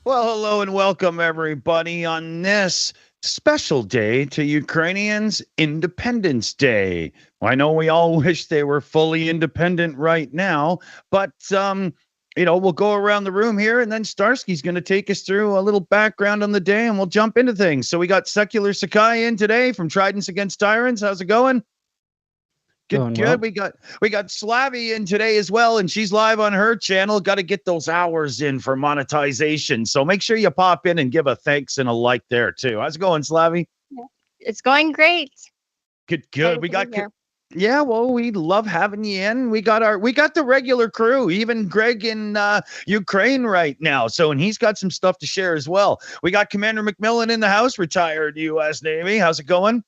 Well, hello and welcome, everybody, on this special day to Ukrainians' Independence Day. I know we all wish they were fully independent right now, but we'll go around the room here, and then Starsky's going to take us through a little background on the day, and we'll jump into things. So we got Secular Sakai in today from Tridents Against Tyrants. How's it going? Going Good. well. We got Slavy in today as well, and she's live on her channel. Got to get those hours in for monetization. So make sure you pop in and give a thanks and a like there too. How's it going, Slavy? It's going great. Good. Excited We to got be here. yeah, well, we love having you in. We got the regular crew, even Greg in Ukraine right now. So, and he's got some stuff to share as well. We got Commander McMillan in the house, retired U.S. Navy. How's it going?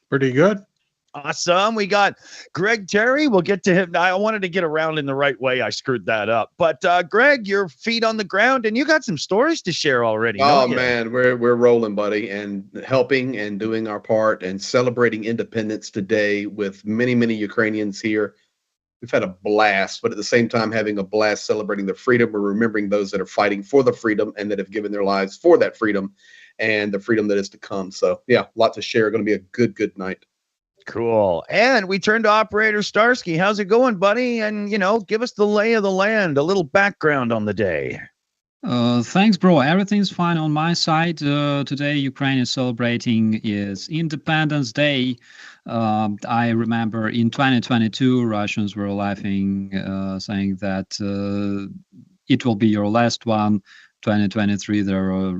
Pretty good. Awesome. We got Greg Terry. We'll get to him. I wanted to get around in the right way. I screwed that up. But Greg, your feet on the ground, and you got some stories to share already. Oh man, we're rolling, buddy, and helping and doing our part and celebrating independence today with many Ukrainians here. We've had a blast, but at the same time having a blast celebrating the freedom. We're remembering those that are fighting for the freedom and that have given their lives for that freedom and the freedom that is to come. So yeah, a lot to share. Going to be a good night. Cool. And we turn to Operator Starsky. How's it going, buddy? And, give us the lay of the land, a little background on the day. Thanks, bro. Everything's fine on my side. Today, Ukraine is celebrating its Independence Day. I remember in 2022, Russians were laughing, saying that it will be your last one. 2023, they were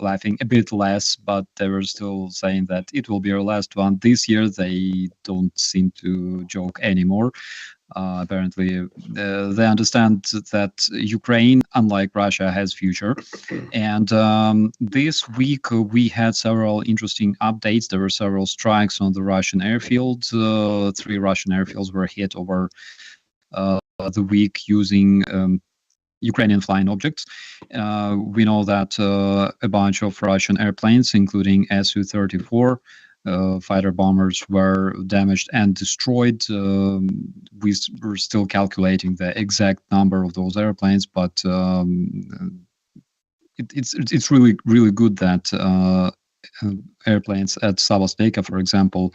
laughing a bit less, but they were still saying that it will be your last one. This year, they don't seem to joke anymore. Apparently, they understand that Ukraine, unlike Russia, has future. And this week, we had several interesting updates. There were several strikes on the Russian airfield. 3 Russian airfields were hit over the week using Ukrainian flying objects. We know that a bunch of Russian airplanes, including Su-34 fighter bombers, were damaged and destroyed. We're still calculating the exact number of those airplanes, but it's really good that airplanes at Savasteka, for example,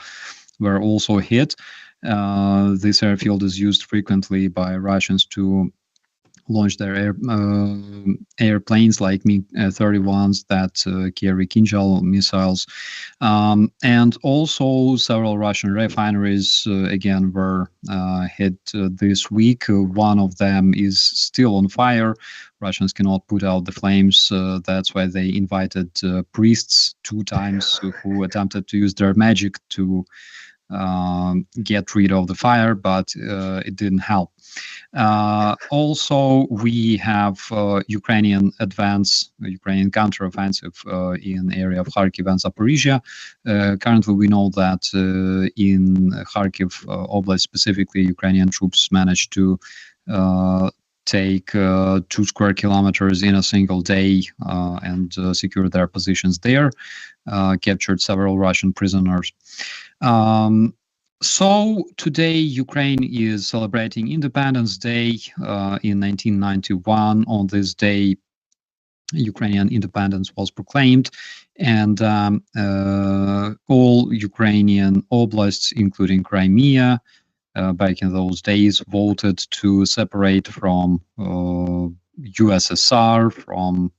were also hit. This airfield is used frequently by Russians to launch their airplanes like MiG-31s that carry Kinjal missiles. And also several Russian refineries, again, were hit this week. One of them is still on fire. Russians cannot put out the flames. That's why they invited priests 2 times who attempted to use their magic to get rid of the fire, but it didn't help. Also, we have Ukrainian counteroffensive in the area of Kharkiv and Zaporizhia. Currently, we know that in Kharkiv Oblast specifically, Ukrainian troops managed to take 2 square kilometers in a single day and secure their positions there, captured several Russian prisoners. So today, Ukraine is celebrating Independence Day. In 1991, on this day, Ukrainian independence was proclaimed, and all Ukrainian oblasts, including Crimea, back in those days, voted to separate from USSR, from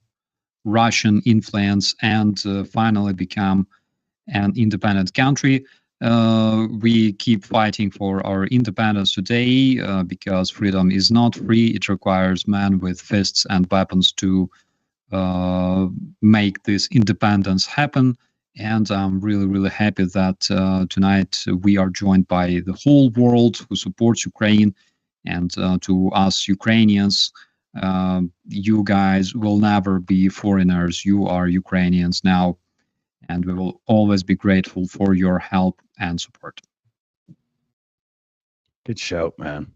Russian influence, and finally become an independent country. We keep fighting for our independence today because freedom is not free. It requires men with fists and weapons to make this independence happen. And I'm really happy that tonight we are joined by the whole world who supports Ukraine. And to us Ukrainians, you guys will never be foreigners. You are Ukrainians now. And we will always be grateful for your help and support. Good shout, man.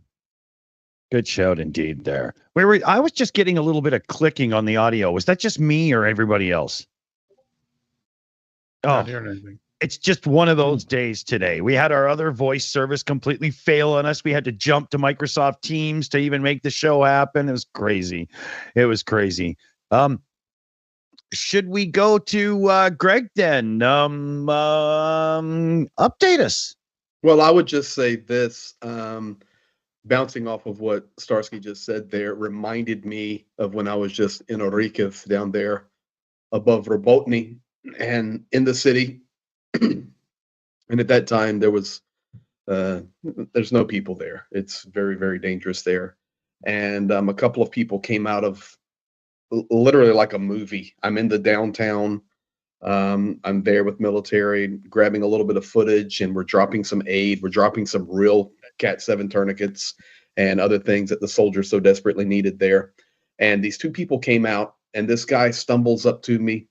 Good shout indeed there. I was just getting a little bit of clicking on the audio. Was that just me or everybody else? Not hearing anything. It's just one of those days today. We had our other voice service completely fail on us. We had to jump to Microsoft Teams to even make the show happen. It was crazy. should we go to Greg then? Update us. Well, I would just say this, bouncing off of what Starsky just said there, reminded me of when I was just in Orikov down there above Robotny and in the city. And at that time, there's no people there. It's very, very dangerous there. And a couple of people came out of literally like a movie. I'm in the downtown. I'm there with military, grabbing a little bit of footage, and we're dropping some aid. We're dropping some real Cat 7 tourniquets and other things that the soldiers so desperately needed there. And these two people came out, and this guy stumbles up to me,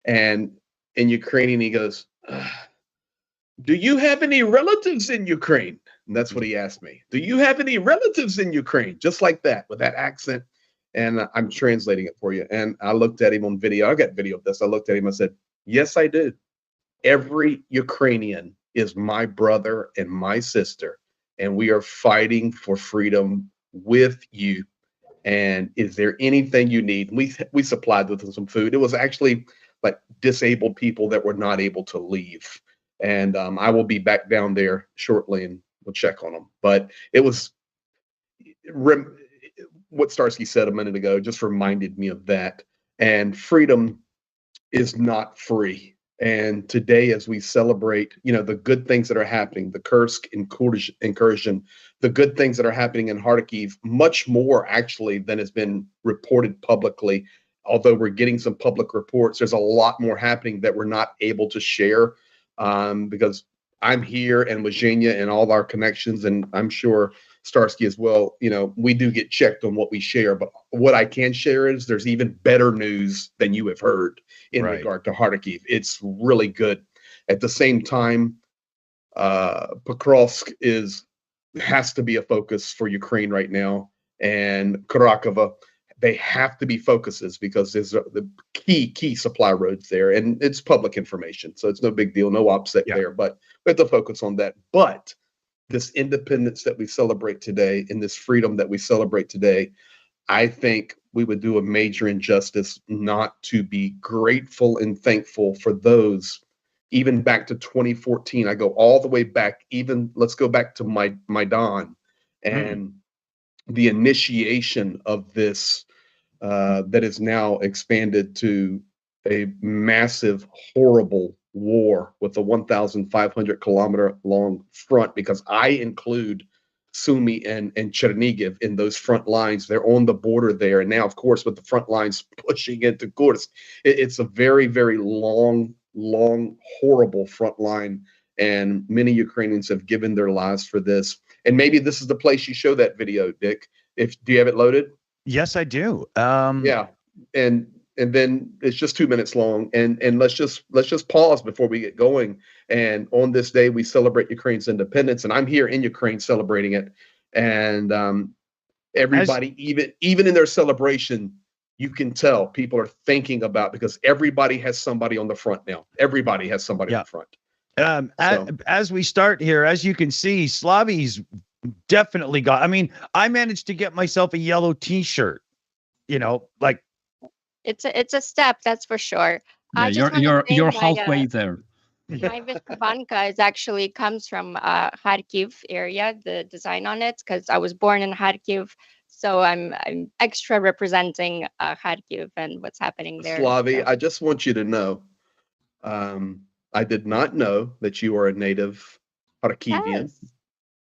and in Ukrainian, he goes, "Do you have any relatives in Ukraine?" And that's what he asked me. "Do you have any relatives in Ukraine?" Just like that, with that accent. And I'm translating it for you. And I looked at him on video. I got video of this. I looked at him. I said, "Yes, I do. Every Ukrainian is my brother and my sister. And we are fighting for freedom with you. And is there anything you need?" We supplied them some food. It was actually like disabled people that were not able to leave. And I will be back down there shortly and we'll check on them. But it was what Starsky said a minute ago just reminded me of that. And freedom is not free. And today, as we celebrate, the good things that are happening, the Kursk incursion, the good things that are happening in Kharkiv, much more actually than has been reported publicly. Although we're getting some public reports, there's a lot more happening that we're not able to share because I'm here and Virginia and all our connections, and I'm sure Starsky as well. We do get checked on what we share, but what I can share is there's even better news than you have heard in regard to Kharkiv. It's really good. At the same time, Pokrovsk has to be a focus for Ukraine right now, and Kharkova, they have to be focuses because there's the key supply roads there, and it's public information, so it's no big deal, no upset there. But we have to focus on that. But this independence that we celebrate today and this freedom that we celebrate today, I think we would do a major injustice not to be grateful and thankful for those, even back to 2014. I go all the way back, let's go back to Maidan and the initiation of this that is now expanded to a massive, horrible war with a 1,500 kilometer long front, because I include Sumy and Chernigiv in those front lines. They're on the border there. And now, of course, with the front lines pushing into Kursk, it's a very, very long, horrible front line. And many Ukrainians have given their lives for this. And maybe this is the place you show that video, Dick. Do you have it loaded? Yes, I do. Yeah. And then it's just 2 minutes long. And let's just pause before we get going. And on this day, we celebrate Ukraine's independence. And I'm here in Ukraine celebrating it. And everybody, even in their celebration, you can tell people are thinking about, because everybody has somebody on the front now. Everybody has somebody on the front. As we start here, as you can see, Slavy's definitely got. I mean, I managed to get myself a yellow T-shirt. Like it's a step, that's for sure. Yeah, you're halfway there. My Vishvanka actually comes from Kharkiv area. The design on it, because I was born in Kharkiv, so I'm extra representing Kharkiv and what's happening there. Slavy, I just want you to know, I did not know that you are a native Kharkivian. Yes.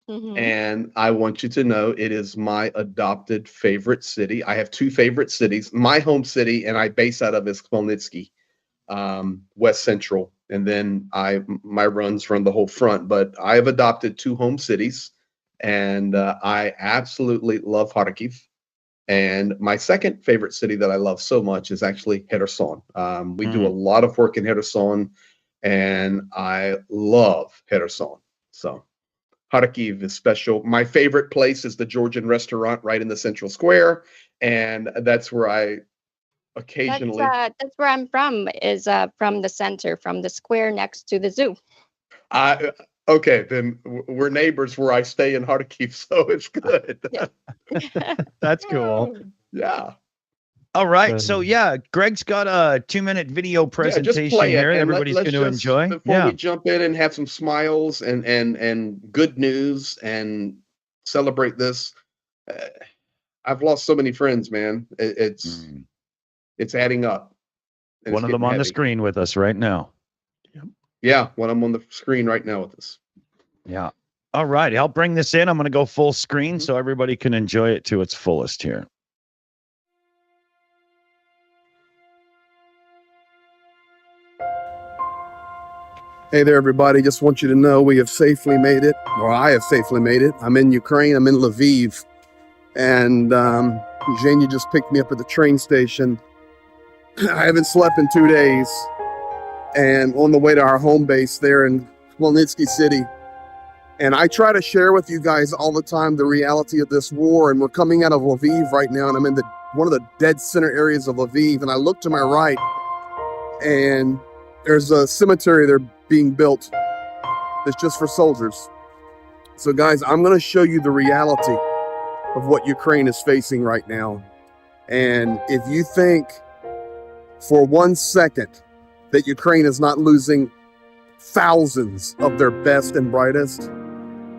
Mm-hmm. And I want you to know it is my adopted favorite city. I have two favorite cities. My home city, and I base out of, is Khmelnytsky, West Central. And then my runs run the whole front. But I have adopted two home cities, and I absolutely love Kharkiv. And my second favorite city that I love so much is actually Kherson. We do a lot of work in Kherson, and I love Kherson. So Kharkiv is special. My favorite place is the Georgian restaurant right in the central square, and that's where I occasionally. That's where I'm from. Is from the center, from the square next to the zoo. Okay, then we're neighbors where I stay in Kharkiv, so it's good. That's cool. Yeah. All right. So yeah, Greg's got a 2-minute video presentation just play it, here. and Everybody's going to enjoy. Before we jump in and have some smiles and good news and celebrate this. I've lost so many friends, man. It's adding up. One of them on the screen with us right now. Yeah, one of them on the screen right now with us. Yeah. All right. I'll bring this in. I'm going to go full screen so everybody can enjoy it to its fullest here. Hey there, everybody. Just want you to know we have safely made it, or I have safely made it. I'm in Ukraine. I'm in Lviv. And Zhenya just picked me up at the train station. I haven't slept in 2 days. And on the way to our home base there in Khmelnytsky City. And I try to share with you guys all the time the reality of this war. And we're coming out of Lviv right now. And I'm in one of the dead center areas of Lviv. And I look to my right. And there's a cemetery there being built that's just for soldiers. So guys, I'm going to show you the reality of what Ukraine is facing right now. And if you think for 1 second that Ukraine is not losing thousands of their best and brightest,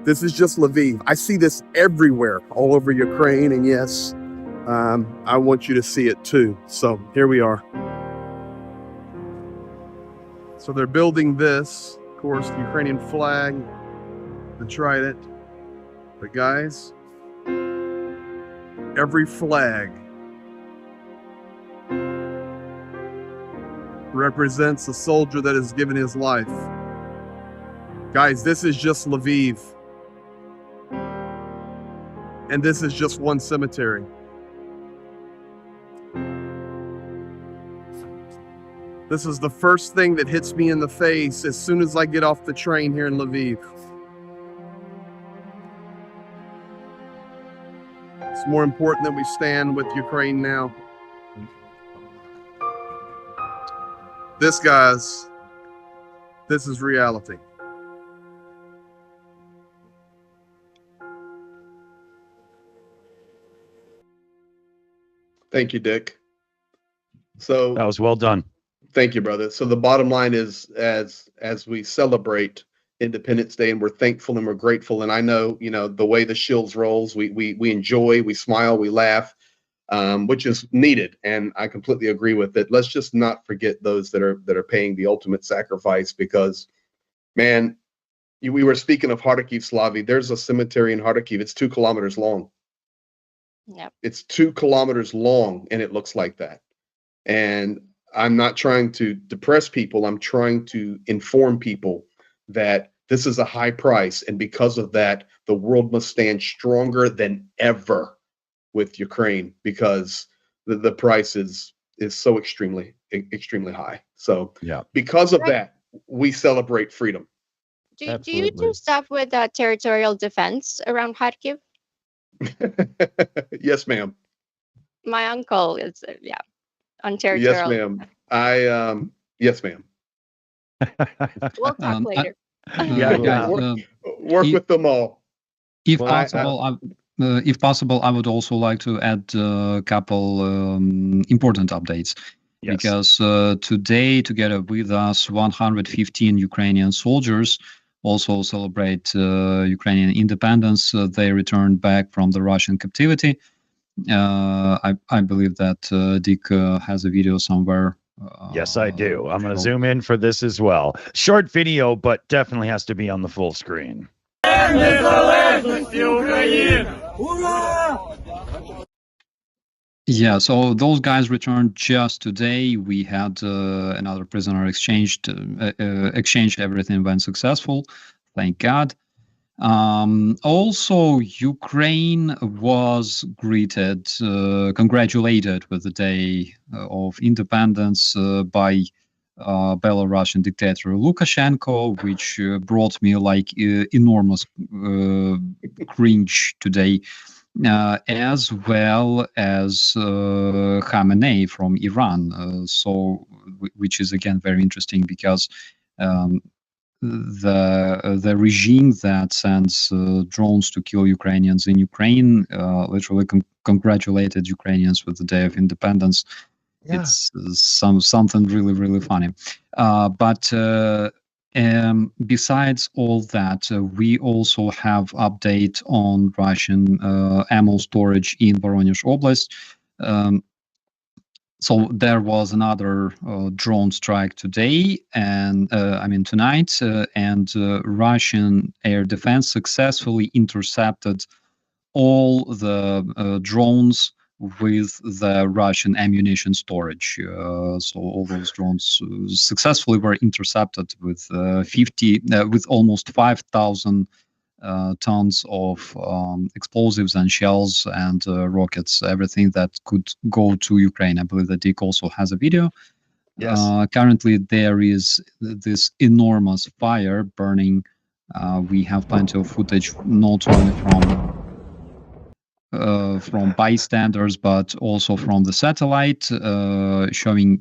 this is just Lviv. I see this everywhere, all over Ukraine. And yes, I want you to see it too. So here we are. So they're building this, of course, the Ukrainian flag, the trident. But guys, every flag represents a soldier that has given his life. Guys, this is just Lviv. And this is just one cemetery. This is the first thing that hits me in the face as soon as I get off the train here in Lviv. It's more important that we stand with Ukraine now. This, guys, this is reality. Thank you, Dick. So that was well done. Thank you, brother. So the bottom line is, as we celebrate Independence Day, and we're thankful and we're grateful, and I know, the way the Shills rolls, we enjoy, we smile, we laugh, which is needed, and I completely agree with it. Let's just not forget those that are paying the ultimate sacrifice, because, man, we were speaking of Kharkiv, Slavi. There's a cemetery in Kharkiv. It's 2 kilometers long. Yep. It's 2 kilometers long, and it looks like that. And I'm not trying to depress people. I'm trying to inform people that this is a high price. And because of that, the world must stand stronger than ever with Ukraine, because the price is so extremely high. So yeah, because of that, we celebrate freedom. Do you do stuff with territorial defense around Kharkiv? Yes, ma'am. My uncle is, on territorial. Yes, ma'am. Yes, ma'am. We'll talk later. Work with them all. If possible, I would also like to add a couple important updates. Yes. Because today, together with us, 115 Ukrainian soldiers also celebrate Ukrainian independence. They returned back from the Russian captivity. I believe that Dick has a video somewhere. Yes, I do. I'm going to zoom in for this as well. Short video, but definitely has to be on the full screen. Yeah, so those guys returned just today. We had another prisoner exchanged. Everything went successful, thank God. Also, Ukraine was congratulated with the day of independence by Belarusian dictator Lukashenko, which brought me like enormous cringe today, as well as Khamenei from Iran. Which is again very interesting, because the regime that sends drones to kill Ukrainians in Ukraine literally congratulated Ukrainians with the Day of Independence. Yeah. It's something really funny. But besides all that, we also have update on Russian ammo storage in Voronezh Oblast. So there was another drone strike today, and tonight, and Russian air defense successfully intercepted all the drones with the Russian ammunition storage. So all those drones successfully were intercepted with with almost 5,000 tons of explosives and shells and rockets, everything that could go to Ukraine. I believe that Dick also has a video. Yes. Currently, there is this enormous fire burning. We have plenty of footage, not only from bystanders, but also from the satellite, showing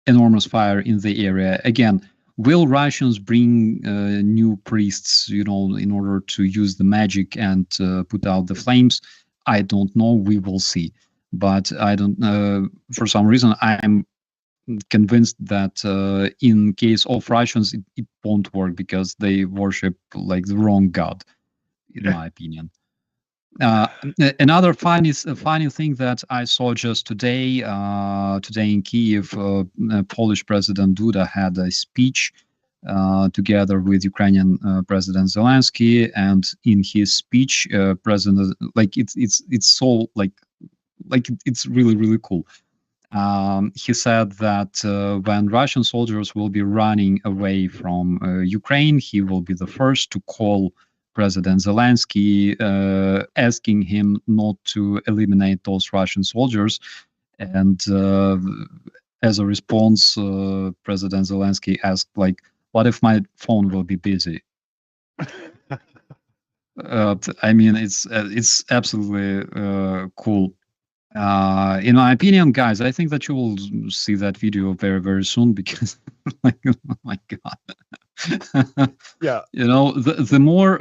enormous fire in the area. Again, will Russians bring new priests, in order to use the magic and put out the flames? I don't know. We will see. But I don't. For some reason, I'm convinced that in case of Russians, it won't work because they worship like the wrong god, in my opinion. Another funny thing that I saw just today in Kiev, Polish President Duda had a speech together with Ukrainian President Zelensky, and in his speech, President, like it's so like it's really cool. He said that when Russian soldiers will be running away from Ukraine, he will be the first to call President Zelensky, asking him not to eliminate those Russian soldiers. And as a response, President Zelensky asked, like, what if my phone will be busy? It's absolutely cool. In my opinion, guys, I think that you will see that video very soon because, like, oh my god, yeah. The more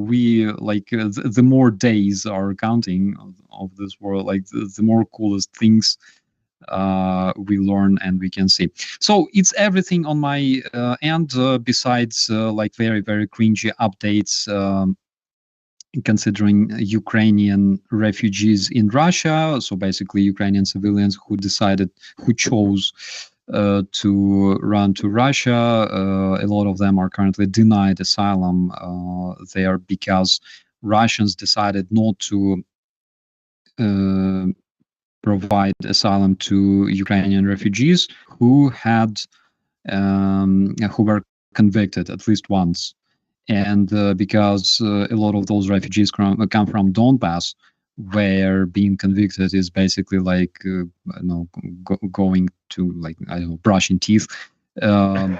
we like, the more days are counting of this world. Like, the more coolest things we learn and we can see. So it's everything on my end. Besides, like very cringy updates. Considering Ukrainian refugees in Russia, so basically Ukrainian civilians who chose to run to Russia. A lot of them are currently denied asylum there because Russians decided not to provide asylum to Ukrainian refugees who were convicted at least once. And because a lot of those refugees come from Donbass, where being convicted is basically like going to, like, I don't know, brushing teeth. In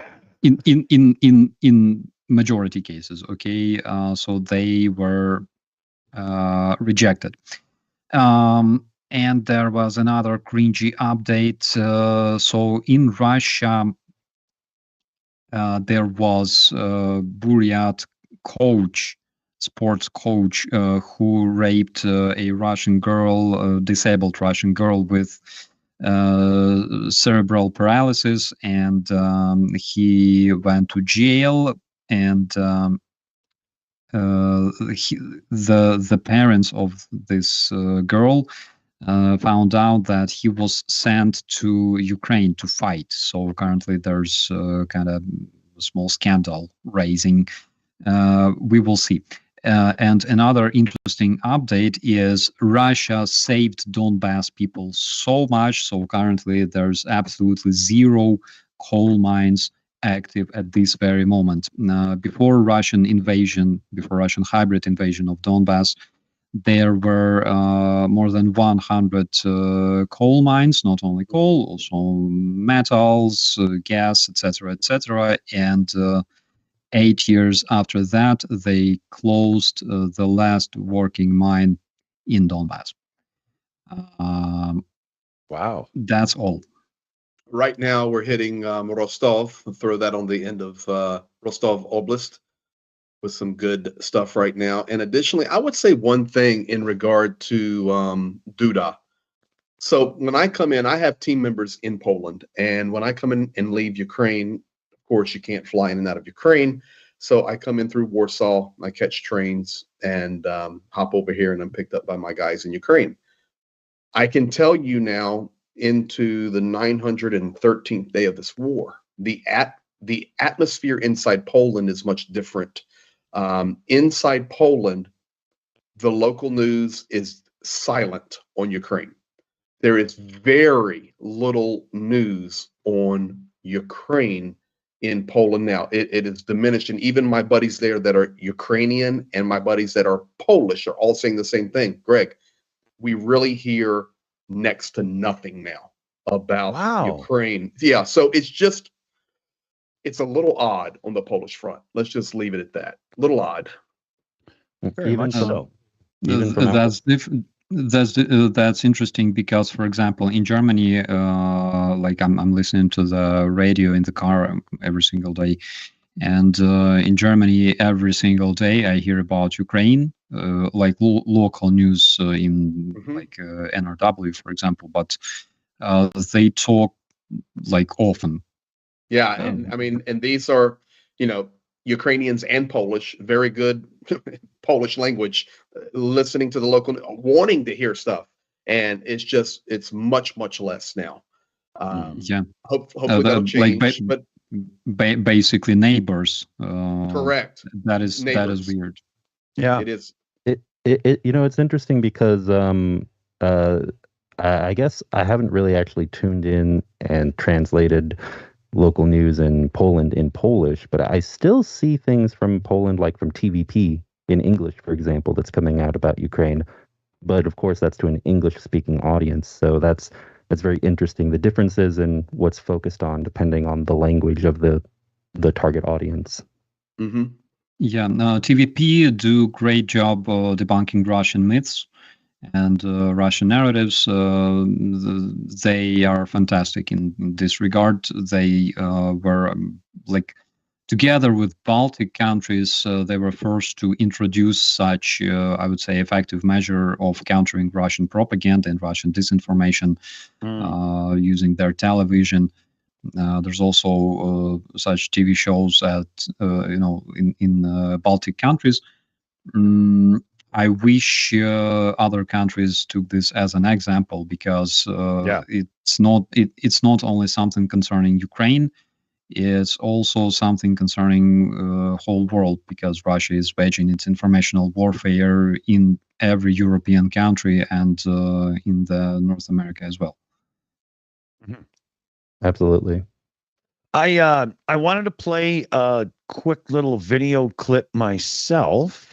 majority cases, okay, so they were rejected. And there was another cringy update. So in Russia, there was a Buryat sports coach, who raped a Russian girl, a disabled Russian girl with cerebral paralysis, and he went to jail. And the parents of this girl found out that he was sent to Ukraine to fight. So currently there's kind of a small scandal raising. We will see. And another interesting update is Russia saved Donbass people so much. So currently there's absolutely zero coal mines active at this very moment. Before Russian hybrid invasion of Donbass, there were more than 100 coal mines, not only coal, also metals, gas, etc. And 8 years after that, they closed the last working mine in Donbass. Wow. That's all. Right now, we're hitting Rostov. Throw that on the end of Rostov Oblast with some good stuff right now. And additionally, I would say one thing in regard to Duda. So when I come in, I have team members in Poland. And when I come in and leave Ukraine, of course, you can't fly in and out of Ukraine. So I come in through Warsaw, I catch trains and hop over here, and I'm picked up by my guys in Ukraine. I can tell you now, into the 913th day of this war, the atmosphere inside Poland is much different. Inside Poland, the local news is silent on Ukraine. There is very little news on Ukraine in Poland now. It is diminished, and even my buddies there that are Ukrainian and my buddies that are Polish are all saying the same thing. Greg, we really hear next to nothing now about Ukraine. Yeah, so it's a little odd on the Polish front. Let's just leave it at that. A little odd. Very much so. That's interesting because, for example, in Germany, like I'm listening to the radio in the car every single day, and in Germany every single day I hear about Ukraine, like local news in like NRW, for example, but they talk like often. Yeah, and I mean, and these are, Ukrainians and Polish, very good Polish language, listening to the local, wanting to hear stuff, and it's much, much less now. Hopefully that'll change. But basically neighbors. Correct. That is weird. Yeah, it is. It's interesting because I guess I haven't really actually tuned in and translated local news in Poland in Polish, but I still see things from Poland, like from TVP in English, for example, that's coming out about Ukraine. But of course, that's to an English-speaking audience, so that's very interesting. The differences in what's focused on depending on the language of the target audience. Mm-hmm. Yeah, TVP do great job debunking Russian myths and Russian narratives. They are fantastic in this regard. They were together with Baltic countries, they were first to introduce such, I would say, effective measure of countering Russian propaganda and Russian disinformation using their television. There's also such TV shows at in Baltic countries. I wish other countries took this as an example, because it's not only something concerning Ukraine. It's also something concerning whole world, because Russia is waging its informational warfare in every European country and in the North America as well. Mm-hmm. Absolutely. I wanted to play a quick little video clip myself.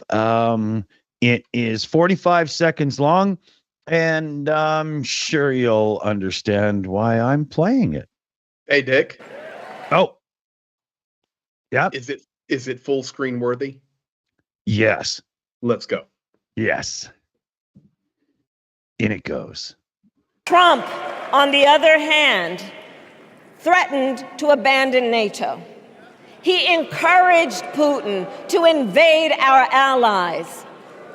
It is 45 seconds long, and I'm sure you'll understand why I'm playing it. Hey, Dick. Oh, yeah. Is it full screen worthy? Yes. Let's go. Yes. In it goes. Trump, on the other hand, threatened to abandon NATO. He encouraged Putin to invade our allies,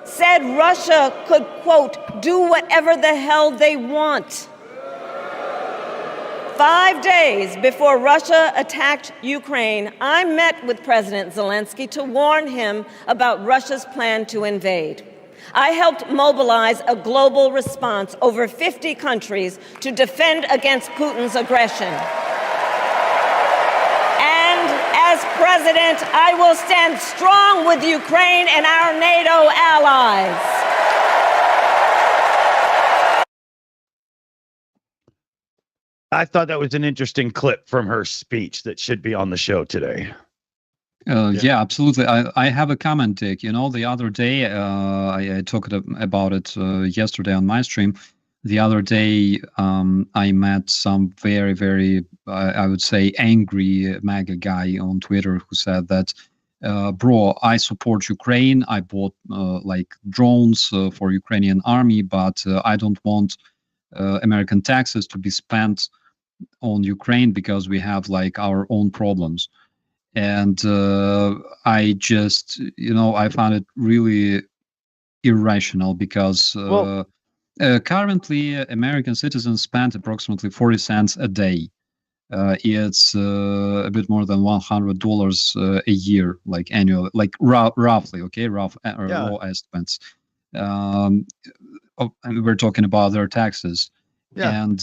said Russia could, quote, do whatever the hell they want. 5 days before Russia attacked Ukraine, I met with President Zelensky to warn him about Russia's plan to invade. I helped mobilize a global response, over 50 countries, to defend against Putin's aggression. And as president, I will stand strong with Ukraine and our NATO allies. I thought that was an interesting clip from her speech that should be on the show today. Yeah, absolutely. I have a comment, Dick. The other day, I talked about it yesterday on my stream. The other day, I met some very, very, I would say, angry MAGA guy on Twitter who said that, bro, I support Ukraine. I bought drones for Ukrainian army, but I don't want American taxes to be spent on Ukraine because we have like our own problems. And I just, I found it really irrational because currently American citizens spend approximately 40 cents a day. It's a bit more than $100 a year, like annual, like roughly, okay, raw estimates. And we're talking about their taxes. Yeah. And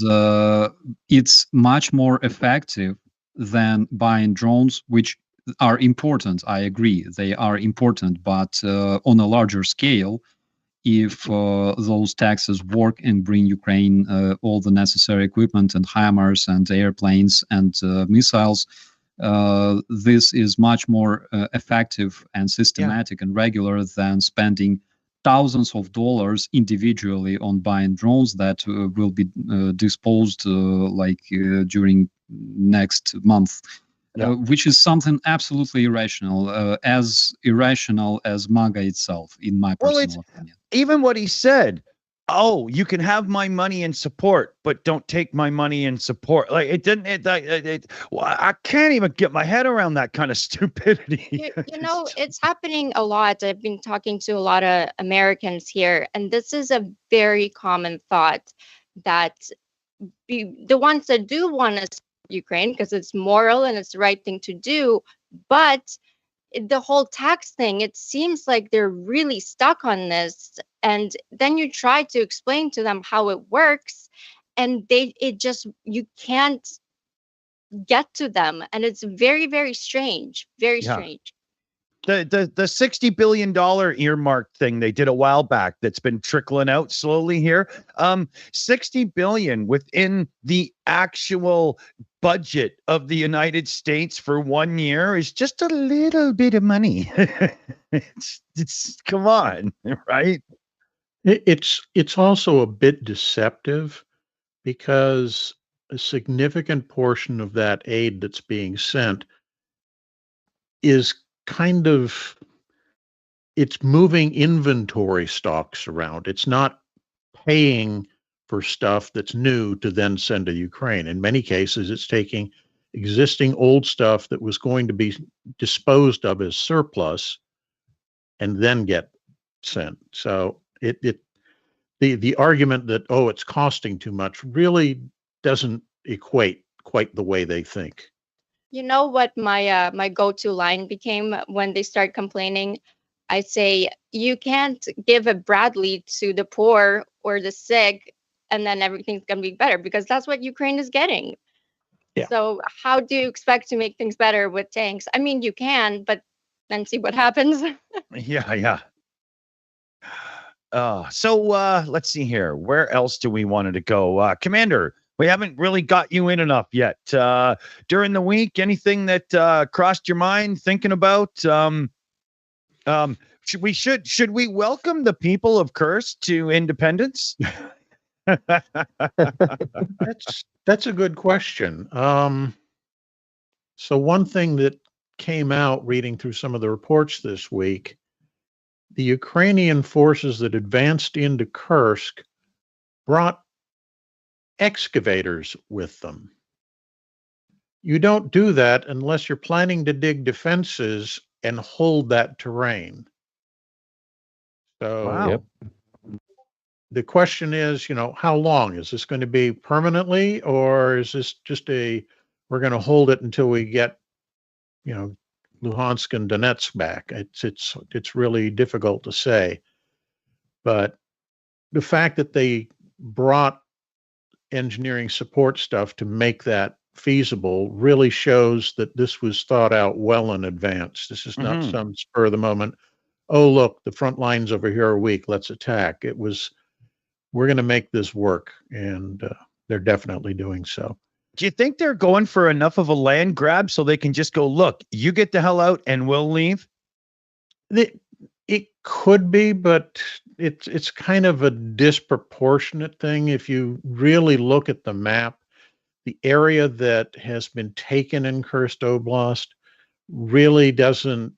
it's much more effective than buying drones, which are important. I agree, they are important, but on a larger scale, if those taxes work and bring Ukraine all the necessary equipment and HIMARS and airplanes and missiles, this is much more effective and systematic and regular than spending thousands of dollars individually on buying drones that will be disposed during next month. Which is something absolutely irrational, as irrational as MAGA itself, in my personal opinion. Even what he said, oh, you can have my money and support, but don't take my money and support. Like it didn't, I can't even get my head around that kind of stupidity. It's happening a lot. I've been talking to a lot of Americans here, and this is a very common thought that the ones that do want to Ukraine because it's moral and it's the right thing to do, but the whole tax thing, it seems like they're really stuck on this, and then you try to explain to them how it works and you can't get to them, and it's very, very strange, strange. The $60 billion earmark thing they did a while back that's been trickling out slowly here. 60 billion within the actual budget of the United States for 1 year is just a little bit of money. it's come on, right? It's also a bit deceptive because a significant portion of that aid that's being sent is kind of, it's moving inventory stocks around. It's not paying for stuff that's new to then send to Ukraine. In many cases, it's taking existing old stuff that was going to be disposed of as surplus and then get sent. So the argument that, oh, it's costing too much really doesn't equate quite the way they think. You know what my go-to line became when they start complaining? I say, you can't give a Bradley to the poor or the sick and then everything's going to be better, because that's what Ukraine is getting. Yeah. So how do you expect to make things better with tanks? I mean, you can, but then see what happens. Yeah. So let's see here. Where else do we want to go? Commander, we haven't really got you in enough yet. During the week, anything that crossed your mind thinking about? Should we welcome the people of Kursk to independence? That's a good question. So one thing that came out reading through some of the reports this week, the Ukrainian forces that advanced into Kursk brought excavators with them. You don't do that unless you're planning to dig defenses and hold that terrain. So wow. The question is, how long? Is this going to be permanently, or is this just we're going to hold it until we get, Luhansk and Donetsk back? It's really difficult to say. But the fact that they brought engineering support stuff to make that feasible really shows that this was thought out well in advance. This is not some spur of the moment, oh, look, the front lines over here are weak, let's attack. It was, we're going to make this work, and they're definitely doing so. Do you think they're going for enough of a land grab so they can just go, look, you get the hell out and we'll leave? It could be, but it's kind of a disproportionate thing. If you really look at the map, the area that has been taken in Kursk Oblast really doesn't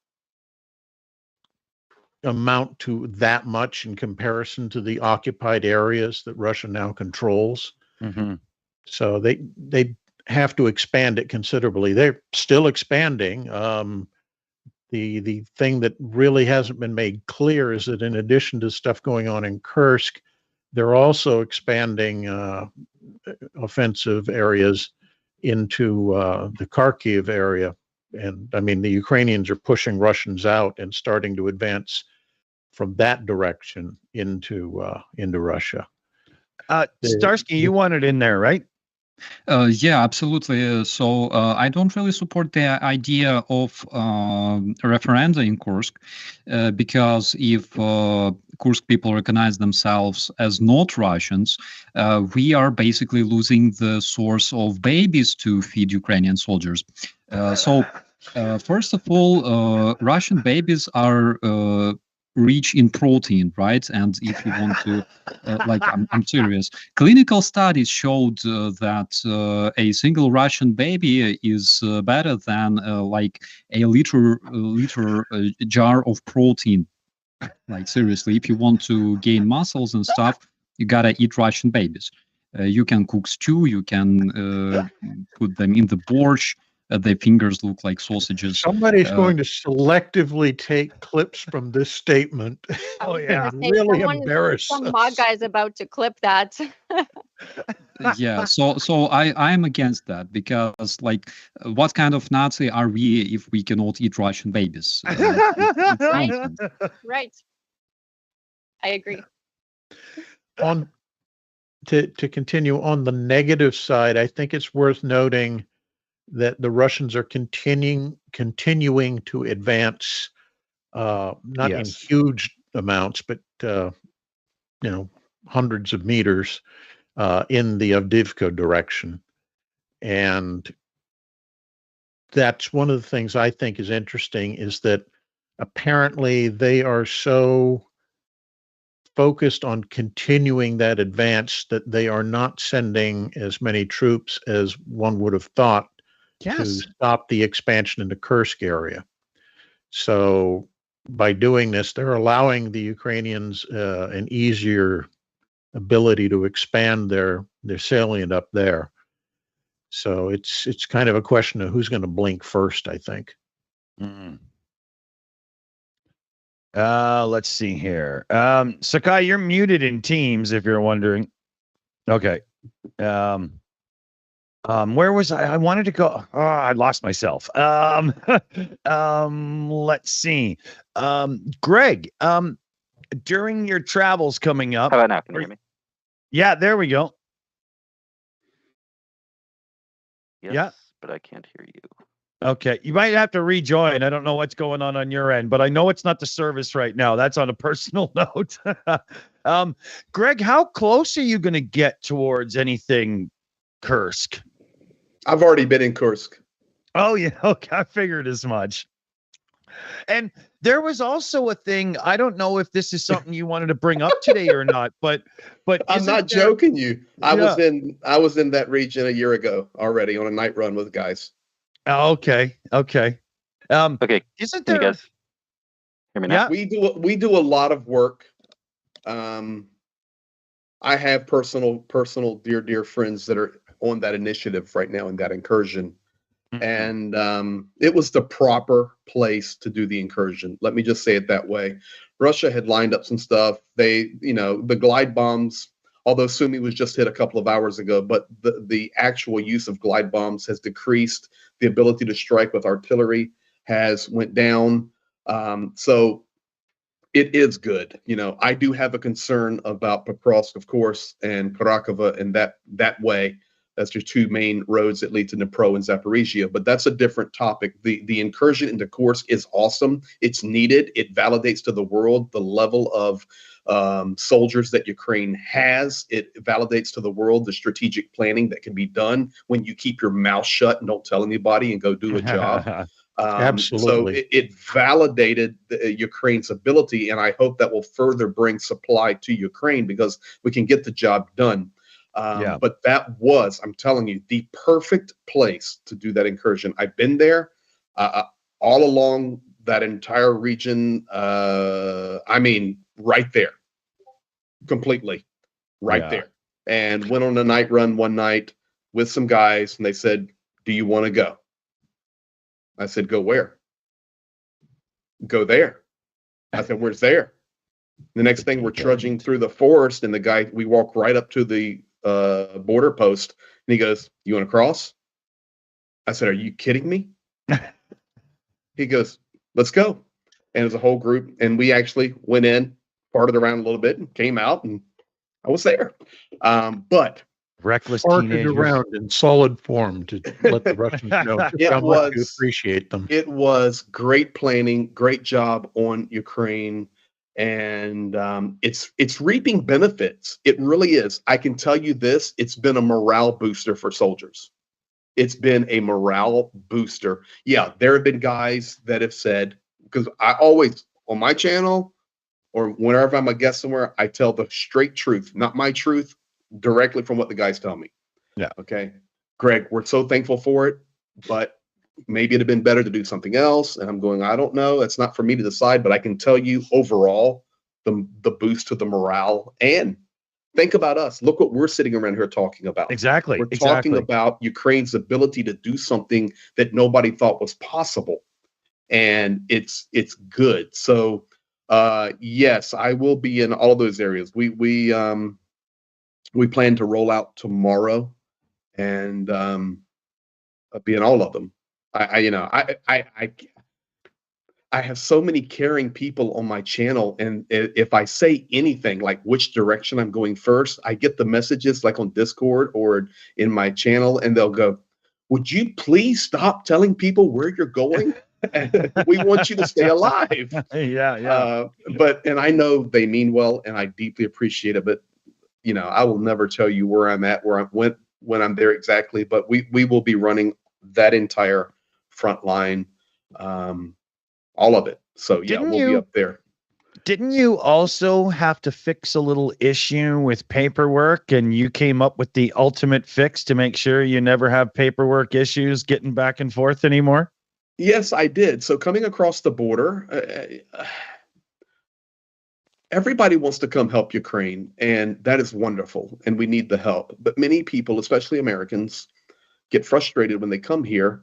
amount to that much in comparison to the occupied areas that Russia now controls. Mm-hmm. So they have to expand it considerably. They're still expanding. The thing that really hasn't been made clear is that in addition to stuff going on in Kursk, they're also expanding offensive areas into the Kharkiv area. And I mean, the Ukrainians are pushing Russians out and starting to advance from that direction into Russia. Starsky, you wanted in there, right? Yeah, absolutely. So I don't really support the idea of referenda in Kursk because if Kursk people recognize themselves as not Russians, we are basically losing the source of babies to feed Ukrainian soldiers. So first of all, Russian babies are rich in protein, right? And if you want to, I'm serious. Clinical studies showed that a single Russian baby is better than like a liter jar of protein. Like seriously, if you want to gain muscles and stuff, you gotta eat Russian babies. You can cook stew, you can put them in the borscht. Their fingers look like sausages. Somebody's going to selectively take clips from this statement. Oh yeah, really embarrass some us. MAGA is about to clip that. Yeah, so I am against that because like, what kind of Nazi are we if we cannot eat Russian babies? Right. I agree. To continue on the negative side, I think it's worth noting that the Russians are continuing to advance, not in huge amounts, but hundreds of meters in the Avdiivka direction, and that's one of the things I think is interesting is that apparently they are so focused on continuing that advance that they are not sending as many troops as one would have thought to stop the expansion in the Kursk area. So by doing this, they're allowing the Ukrainians an easier ability to expand their salient up there. So it's kind of a question of who's going to blink first, I think. Let's see here. Sakai, you're muted in Teams if you're wondering. Okay. Where was I? I wanted to go. Oh, I lost myself. Let's see. Greg, during your travels coming up. How about now? Can you hear me? Yeah, there we go. Yes, yeah, but I can't hear you. Okay, you might have to rejoin. I don't know what's going on your end, but I know it's not the service right now. That's on a personal note. Greg, how close are you going to get towards anything Kursk? I've already been in Kursk. Oh, yeah. Okay. I figured as much. And there was also a thing. I don't know if this is something you wanted to bring up today or not, but I'm not joking you. I was in that region a year ago already on a night run with guys. Oh, okay. Okay. Okay. Isn't there? You guys hear me now? Yeah. We do a lot of work. I have personal dear friends that are on that initiative right now in that incursion. And it was the proper place to do the incursion. Let me just say it that way. Russia had lined up some stuff. They, the glide bombs, although Sumy was just hit a couple of hours ago, but the actual use of glide bombs has decreased. The ability to strike with artillery has went down. So it is good. I do have a concern about Pokrovsk, of course, and Karakova and that way. That's your two main roads that lead to Dnipro and Zaporizhia, but that's a different topic. The incursion into Kursk is awesome. It's needed. It validates to the world the level of soldiers that Ukraine has. It validates to the world the strategic planning that can be done when you keep your mouth shut and don't tell anybody and go do a job. Absolutely. So it validated Ukraine's ability, and I hope that will further bring supply to Ukraine because we can get the job done. But that was, I'm telling you, the perfect place to do that incursion. I've been there all along that entire region. I mean, right there, completely right there. And went on a night run one night. with some guys, and they said, "Do you want to go?" I said, "Go where?" "Go there." I said, "Where's there?" The next thing, we're trudging through the forest, and we walk right up to the border post, and he goes, "You want to cross?" I said, "Are you kidding me?" He goes, "Let's go." And it was a whole group, and we actually went in, farted around a little bit, and came out, and I was there. But reckless farted teenagers around in solid form to let the Russians know how much you appreciate them. It was great planning, great job on Ukraine, and it's reaping benefits. It really is. I can tell you this: it's been a morale booster for soldiers. It's been a morale booster. Yeah, there have been guys that have said, because I always, on my channel or whenever I'm a guest somewhere, I tell the straight truth, not my truth, directly from what the guys tell me. Yeah. Okay. "Greg, we're so thankful for it, but maybe it'd have been better to do something else." And I'm going, "I don't know. That's not for me to decide, but I can tell you overall, the boost to the morale. And think about us. Look what we're sitting around here talking about. Exactly. We're talking about Ukraine's ability to do something that nobody thought was possible. And it's good. So yes, I will be in all those areas. We plan to roll out tomorrow, and be in all of them. I have so many caring people on my channel, and if I say anything like which direction I'm going first, I get the messages like on Discord or in my channel, and they'll go, "Would you please stop telling people where you're going? We want you to stay alive." Yeah. And I know they mean well, and I deeply appreciate it. But I will never tell you where I'm at, where I went when I'm there exactly. But we will be running that entire front line. All of it. So yeah, we'll be up there. Didn't you also have to fix a little issue with paperwork, and you came up with the ultimate fix to make sure you never have paperwork issues getting back and forth anymore? Yes, I did. So coming across the border, everybody wants to come help Ukraine, and that is wonderful, and we need the help. But many people, especially Americans, get frustrated when they come here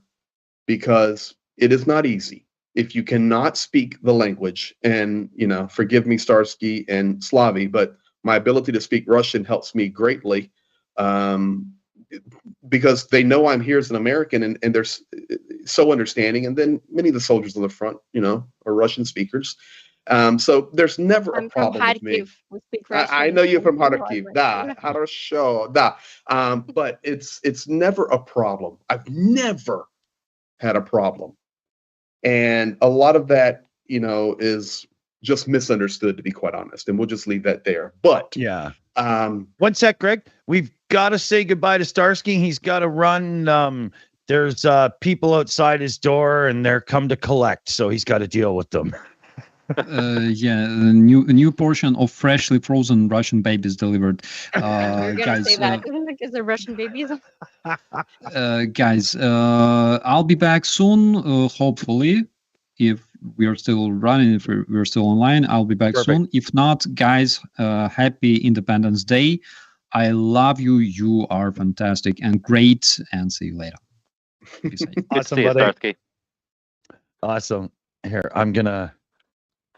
because it is not easy. If you cannot speak the language, and forgive me, Starsky and Slavi, but my ability to speak Russian helps me greatly, because they know I'm here as an American, and they're so understanding. And then many of the soldiers on the front, are Russian speakers. So there's never a problem with me. I know you're from Kharkiv. Da, хорошо, da. But it's never a problem. I've never had a problem. And a lot of that, is just misunderstood, to be quite honest. And we'll just leave that there. But yeah. One sec, Greg. We've got to say goodbye to Starsky. He's got to run. There's people outside his door, and they're come to collect. So he's got to deal with them. A new portion of freshly frozen Russian babies delivered. Guys, say that. Is there Russian babies? Guys, I'll be back soon. Hopefully, if we are still running, if we're still online, I'll be back soon. If not, guys, happy Independence Day. I love you. You are fantastic and great. And see you later. Awesome, buddy. Awesome. Here, I'm gonna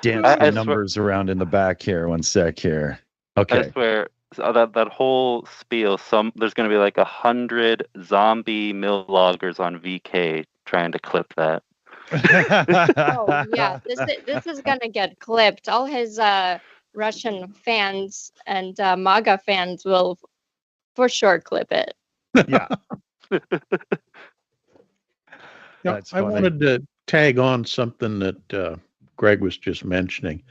dance the numbers around in the back here. One sec here. Okay. I swear, that whole spiel, there's going to be like 100 zombie mill loggers on VK trying to clip that. Oh yeah, this is gonna get clipped. All his Russian fans and MAGA fans will for sure clip it. Yeah. I wanted to tag on something that Greg was just mentioning,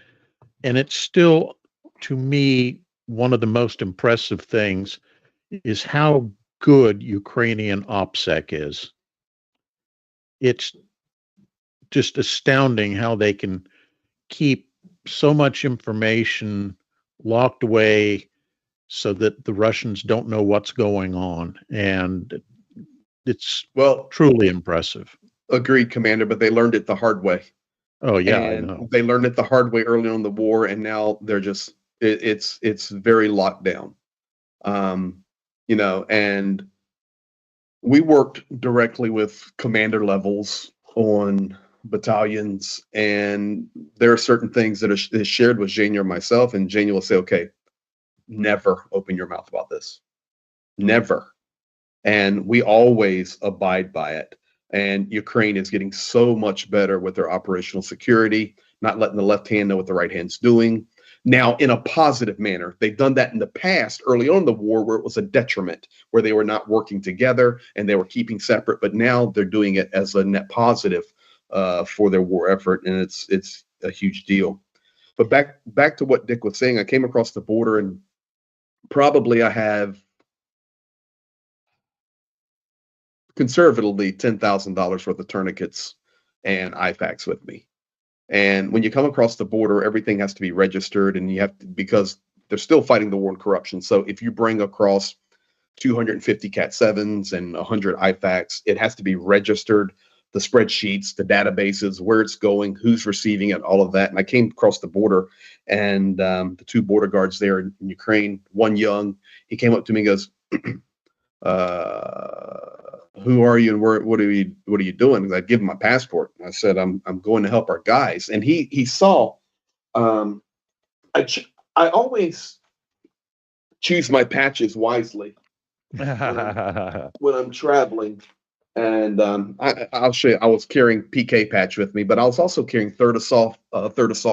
and it's still, to me, one of the most impressive things is how good Ukrainian OPSEC is. It's just astounding how they can keep so much information locked away so that the Russians don't know what's going on. And it's truly impressive. Agreed, Commander, but they learned it the hard way. Oh yeah, and I know. They learned it the hard way early on in the war, and now they're just it's very locked down. And We worked directly with commander levels on battalions, and there are certain things that are shared with Jania or myself, and Jania will say, okay, never open your mouth about this. Never. And we always abide by it. And Ukraine is getting so much better with their operational security, not letting the left hand know what the right hand's doing. Now, in a positive manner, they've done that in the past, early on in the war, where it was a detriment, where they were not working together and they were keeping separate. But now they're doing it as a net positive for their war effort, and it's a huge deal. But back to what Dick was saying, I came across the border, and probably I have conservatively $10,000 worth of tourniquets and IFACs with me. And when you come across the border, everything has to be registered, and you have to, because they're still fighting the war on corruption. So if you bring across 250 Cat 7s and 100 IFACs, it has to be registered, the spreadsheets, the databases, where it's going, who's receiving it, all of that. And I came across the border, and the two border guards there in Ukraine, one young, he came up to me and goes, who are you, and what are you doing? I give him my passport. I said, I'm going to help our guys. And he saw, I always choose my patches wisely when I'm traveling. And I'll show you, I was carrying PK patch with me, but I was also carrying Third Assault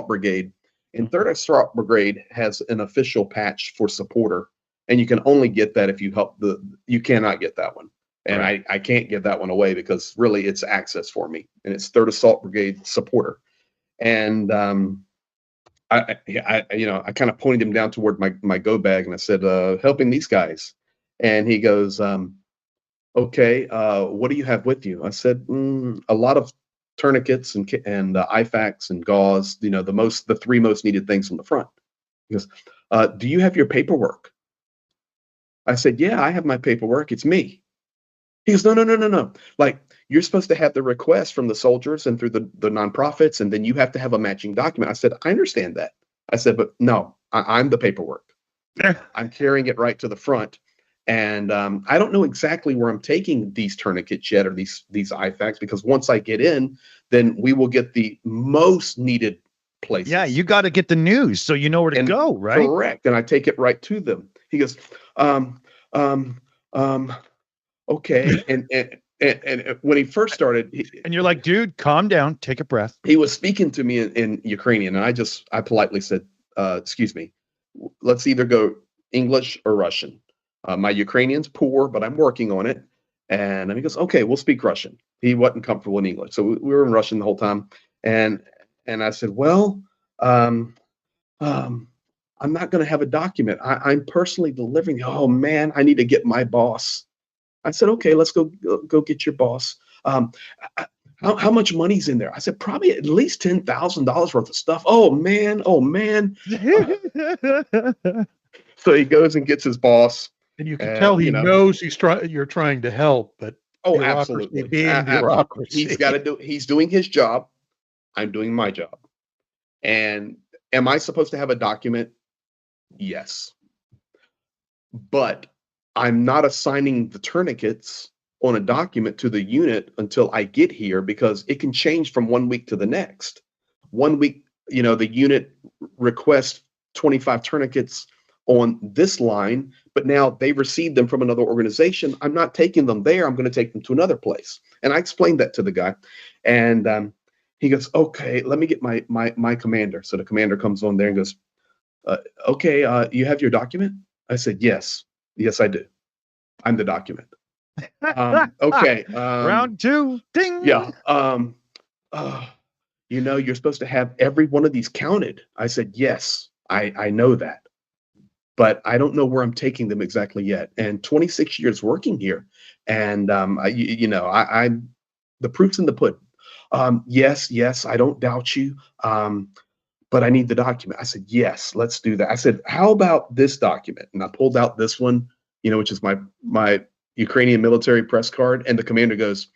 Brigade. And Third Assault Brigade has an official patch for supporter. And you can only get that if you help you cannot get that one. And right. I can't give that one away because really it's access for me, and it's Third Assault Brigade supporter. And I kind of pointed him down toward my go bag, and I said, helping these guys. And he goes, okay, what do you have with you? I said, a lot of tourniquets and IFACs and gauze, the three most needed things on the front. He goes, do you have your paperwork? I said, yeah, I have my paperwork. It's me. He goes, no. Like, you're supposed to have the request from the soldiers and through the nonprofits, and then you have to have a matching document. I said, I understand that. I said, but no, I'm the paperwork. I'm carrying it right to the front. And I don't know exactly where I'm taking these tourniquets yet, or these IFACs, because once I get in, then we will get the most needed places. Yeah, you got to get the news so you know where to go, right? Correct. And I take it right to them. He goes, okay. And when he first started, and you're like, dude, calm down, take a breath. He was speaking to me in Ukrainian, and I politely said, excuse me, let's either go English or Russian. My Ukrainian's poor, but I'm working on it. And he goes, okay, we'll speak Russian. He wasn't comfortable in English, so we were in Russian the whole time. And I said, well, I'm not going to have a document. I'm personally delivering. Oh man, I need to get my boss. I said, okay, let's go get your boss. How much money's in there? I said, probably at least $10,000 worth of stuff. Oh man. So he goes and gets his boss. And you can tell he knows you're trying to help, but absolutely. Bureaucracy. He's doing his job. I'm doing my job. And am I supposed to have a document? Yes. But I'm not assigning the tourniquets on a document to the unit until I get here, because it can change from 1 week to the next. 1 week, the unit requests 25 tourniquets on this line, but now they received them from another organization. I'm not taking them there. I'm going to take them to another place. And I explained that to the guy. And he goes, okay, let me get my commander. So the commander comes on there and goes, okay, you have your document? I said, yes, I do. I'm the document. Okay. Round two, ding. Yeah. You're supposed to have every one of these counted. I said, yes, I know that, but I don't know where I'm taking them exactly yet. And 26 years working here, and I'm the proof's in the pudding. Yes, I don't doubt you. But I need the document. I said, yes, let's do that. I said, how about this document? And I pulled out this one, which is my Ukrainian military press card. And the commander goes,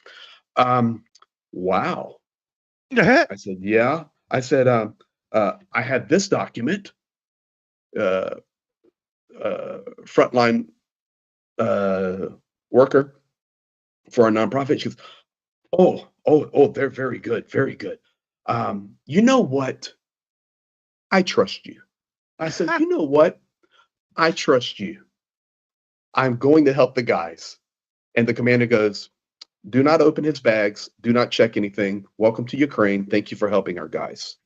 wow. I said, yeah. I said, I had this document, frontline worker. for our nonprofit. She goes, oh, they're very good, very good. You know what? I trust you. I said, you know what? I trust you. I'm going to help the guys. And the commander goes, do not open his bags. Do not check anything. Welcome to Ukraine. Thank you for helping our guys.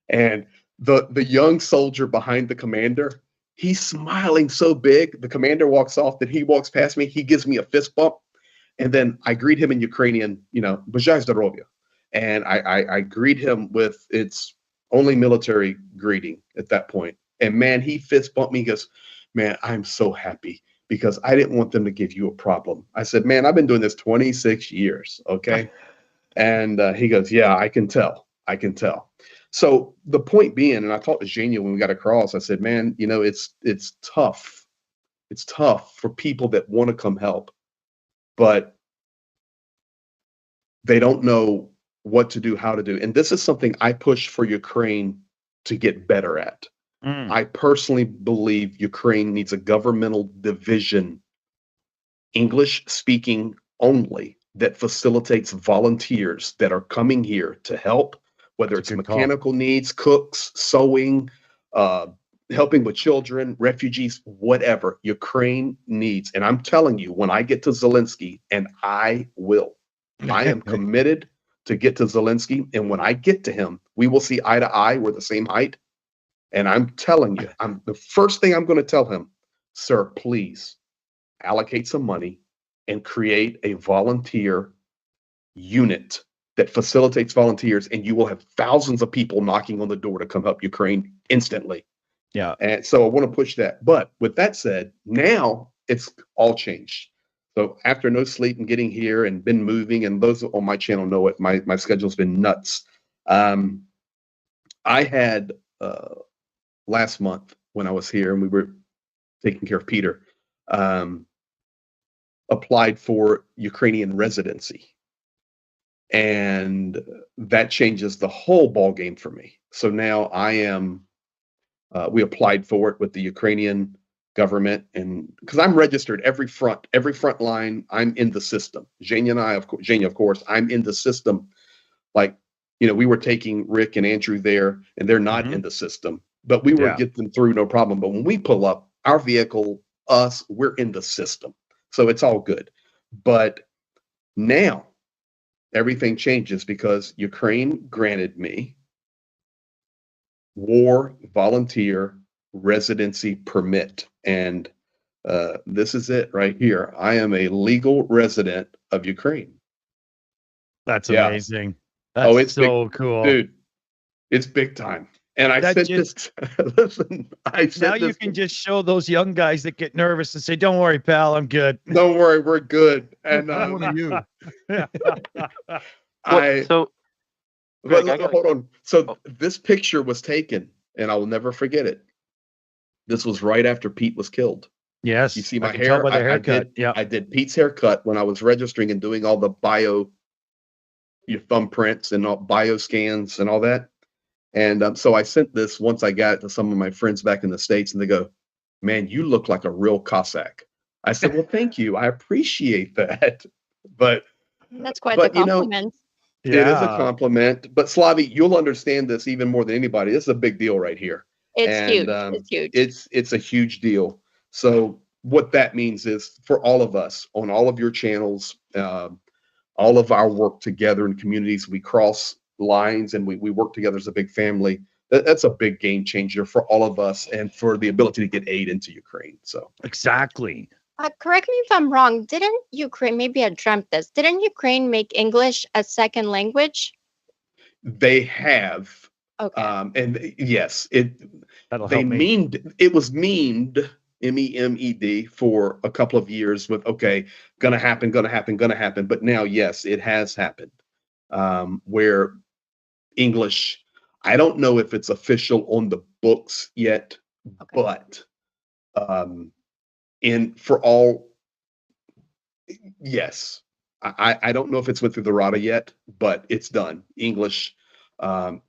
And the young soldier behind the commander, he's smiling so big. The commander walks off, then he walks past me. He gives me a fist bump. And then I greet him in Ukrainian, Bajaj Zdarovya. And I greet him with its only military greeting at that point. And man, he fist bumped me. He goes, man, I'm so happy because I didn't want them to give you a problem. I said, man, I've been doing this 26 years. Okay. And he goes, yeah, I can tell. I can tell. So the point being, and I talked to Zhenya when we got across, I said, man, it's tough. It's tough for people that want to come help, but they don't know what to do, how to do. And this is something I push for Ukraine to get better at. I personally believe Ukraine needs a governmental division, English speaking only, that facilitates volunteers that are coming here to help, whether it's mechanical needs, cooks, sewing, helping with children, refugees, whatever Ukraine needs. And I'm telling you, when I get to Zelensky, and I will, I am committed to get to Zelensky. And when I get to him, we will see eye to eye. We're the same height. And I'm telling you, the first thing I'm going to tell him, sir, please allocate some money and create a volunteer unit that facilitates volunteers, and you will have thousands of people knocking on the door to come help Ukraine instantly. Yeah. And so I want to push that. But with that said, now it's all changed. So after no sleep and getting here and been moving, and those on my channel know it, my schedule's been nuts. I had last month when I was here and we were taking care of Peter, applied for Ukrainian residency. And that changes the whole ball game for me. So now I am, we applied for it with the Ukrainian government, and because I'm registered every front line, I'm in the system. Zhenya and I, of course, I'm in the system. Like, we were taking Rick and Andrew there, and they're not in the system, but we would get them through no problem. But when we pull up, our vehicle, we're in the system. So it's all good. But now everything changes because Ukraine granted me war volunteer residency permit. And this is it right here. I am a legal resident of Ukraine. That's amazing. That's it's so big, cool. dude. It's big time. And I said this. Listen, now you can just show those young guys that get nervous and say, "Don't worry, pal, I'm good." Don't worry, we're good. And What are you? Hold on. So this picture was taken, and I will never forget it. This was right after Pete was killed. Yes, you see my I can hair. tell by the haircut. I did Pete's haircut when I was registering and doing all the your thumbprints and all bio scans and all that. And so I sent this once I got it to some of my friends back in the States, and they go, "Man, you look like a real Cossack." I said, "Well, thank you. I appreciate that." But that's quite the compliment. It is a compliment. But Slavi, you'll understand this even more than anybody. This is a big deal right here. It's huge. It's huge. It's a huge deal. So what that means is for all of us on all of your channels, all of our work together in communities, we cross lines and we work together as a big family. That's a big game changer for all of us and for the ability to get aid into Ukraine. So exactly. Correct me if I'm wrong. Didn't Ukraine, maybe I dreamt this, didn't Ukraine make English a second language? They have. Okay. And yes, it was memed, MEMED, for a couple of years with, gonna happen. But now, yes, it has happened. Where English, I don't know if it's official on the books yet, but yes, I don't know if it's went through the RADA yet, but it's done. English,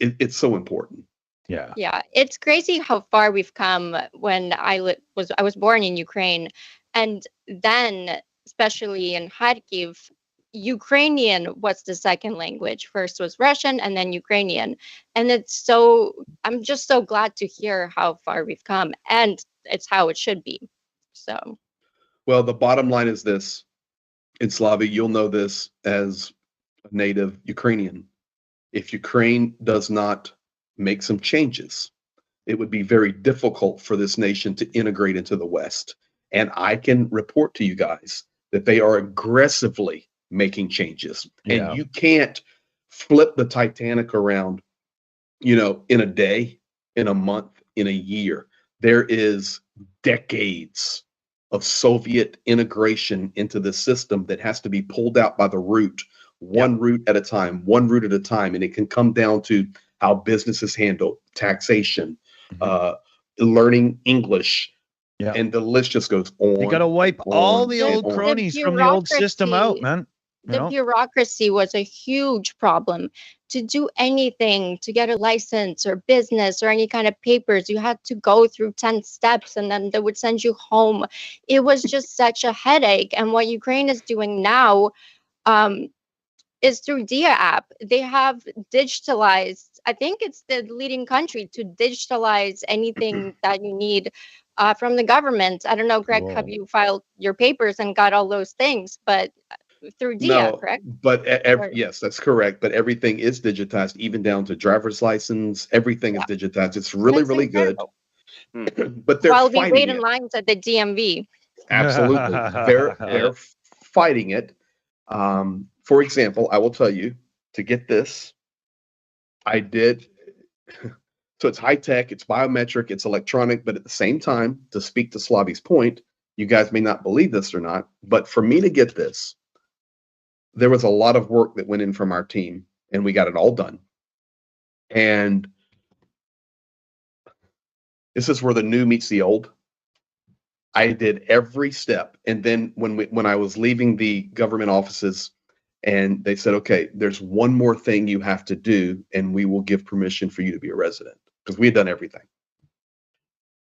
it's so important. Yeah, it's crazy how far we've come. When I was born in Ukraine, and then especially in Kharkiv, Ukrainian was the second language. First was Russian and then Ukrainian. And I'm just so glad to hear how far we've come, and it's how it should be. So, well, the bottom line is this. In Slavia, you'll know this as a native Ukrainian. If Ukraine does not make some changes, it would be very difficult for this nation to integrate into the West. And I can report to you guys that they are aggressively making changes. Yeah. And you can't flip the Titanic around, in a day, in a month, in a year. There is decades of Soviet integration into the system that has to be pulled out by the root, one root at a time, and it can come down to how business is handled, taxation, learning English, and the list just goes on. You got to wipe all the old cronies from the old system out, man. The bureaucracy was a huge problem. To do anything, to get a license or business or any kind of papers, you had to go through 10 steps and then they would send you home. It was just such a headache. And what Ukraine is doing now is through Dia app. They have digitalized, I think it's the leading country to digitalize anything that you need from the government. I don't know, Greg, have you filed your papers and got all those things? But through Dia, correct? But yes, that's correct. But everything is digitized, even down to driver's license. Everything is digitized. It's really, really good. But they're while we fighting wait in it. lines at the DMV. Absolutely, they're fighting it. For example, I will tell you, to get this, I did. So it's high tech, it's biometric, it's electronic, but at the same time, to speak to Slavi's point, you guys may not believe this or not, but for me to get this, there was a lot of work that went in from our team, and we got it all done. And this is where the new meets the old. I did every step. And then when I was leaving the government offices, and they said, okay, there's one more thing you have to do, and we will give permission for you to be a resident, because we had done everything.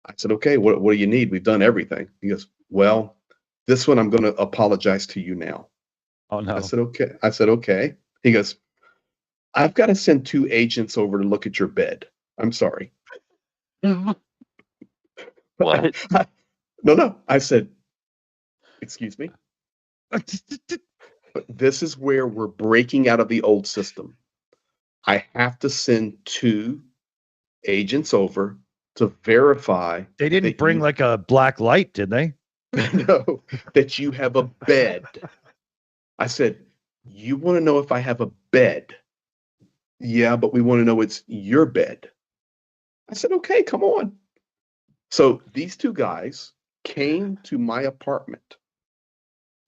I said, okay, what do you need? We've done everything. He goes, well, this one I'm going to apologize to you now. Oh, no. I said, okay. He goes, I've got to send 2 agents over to look at your bed. I'm sorry. What? No. I said, excuse me? But this is where we're breaking out of the old system. I have to send 2 agents over to verify. They didn't bring like a black light, did they? No, that you have a bed. I said, you want to know if I have a bed? Yeah, but we want to know it's your bed. I said, okay, come on. So these 2 guys came to my apartment,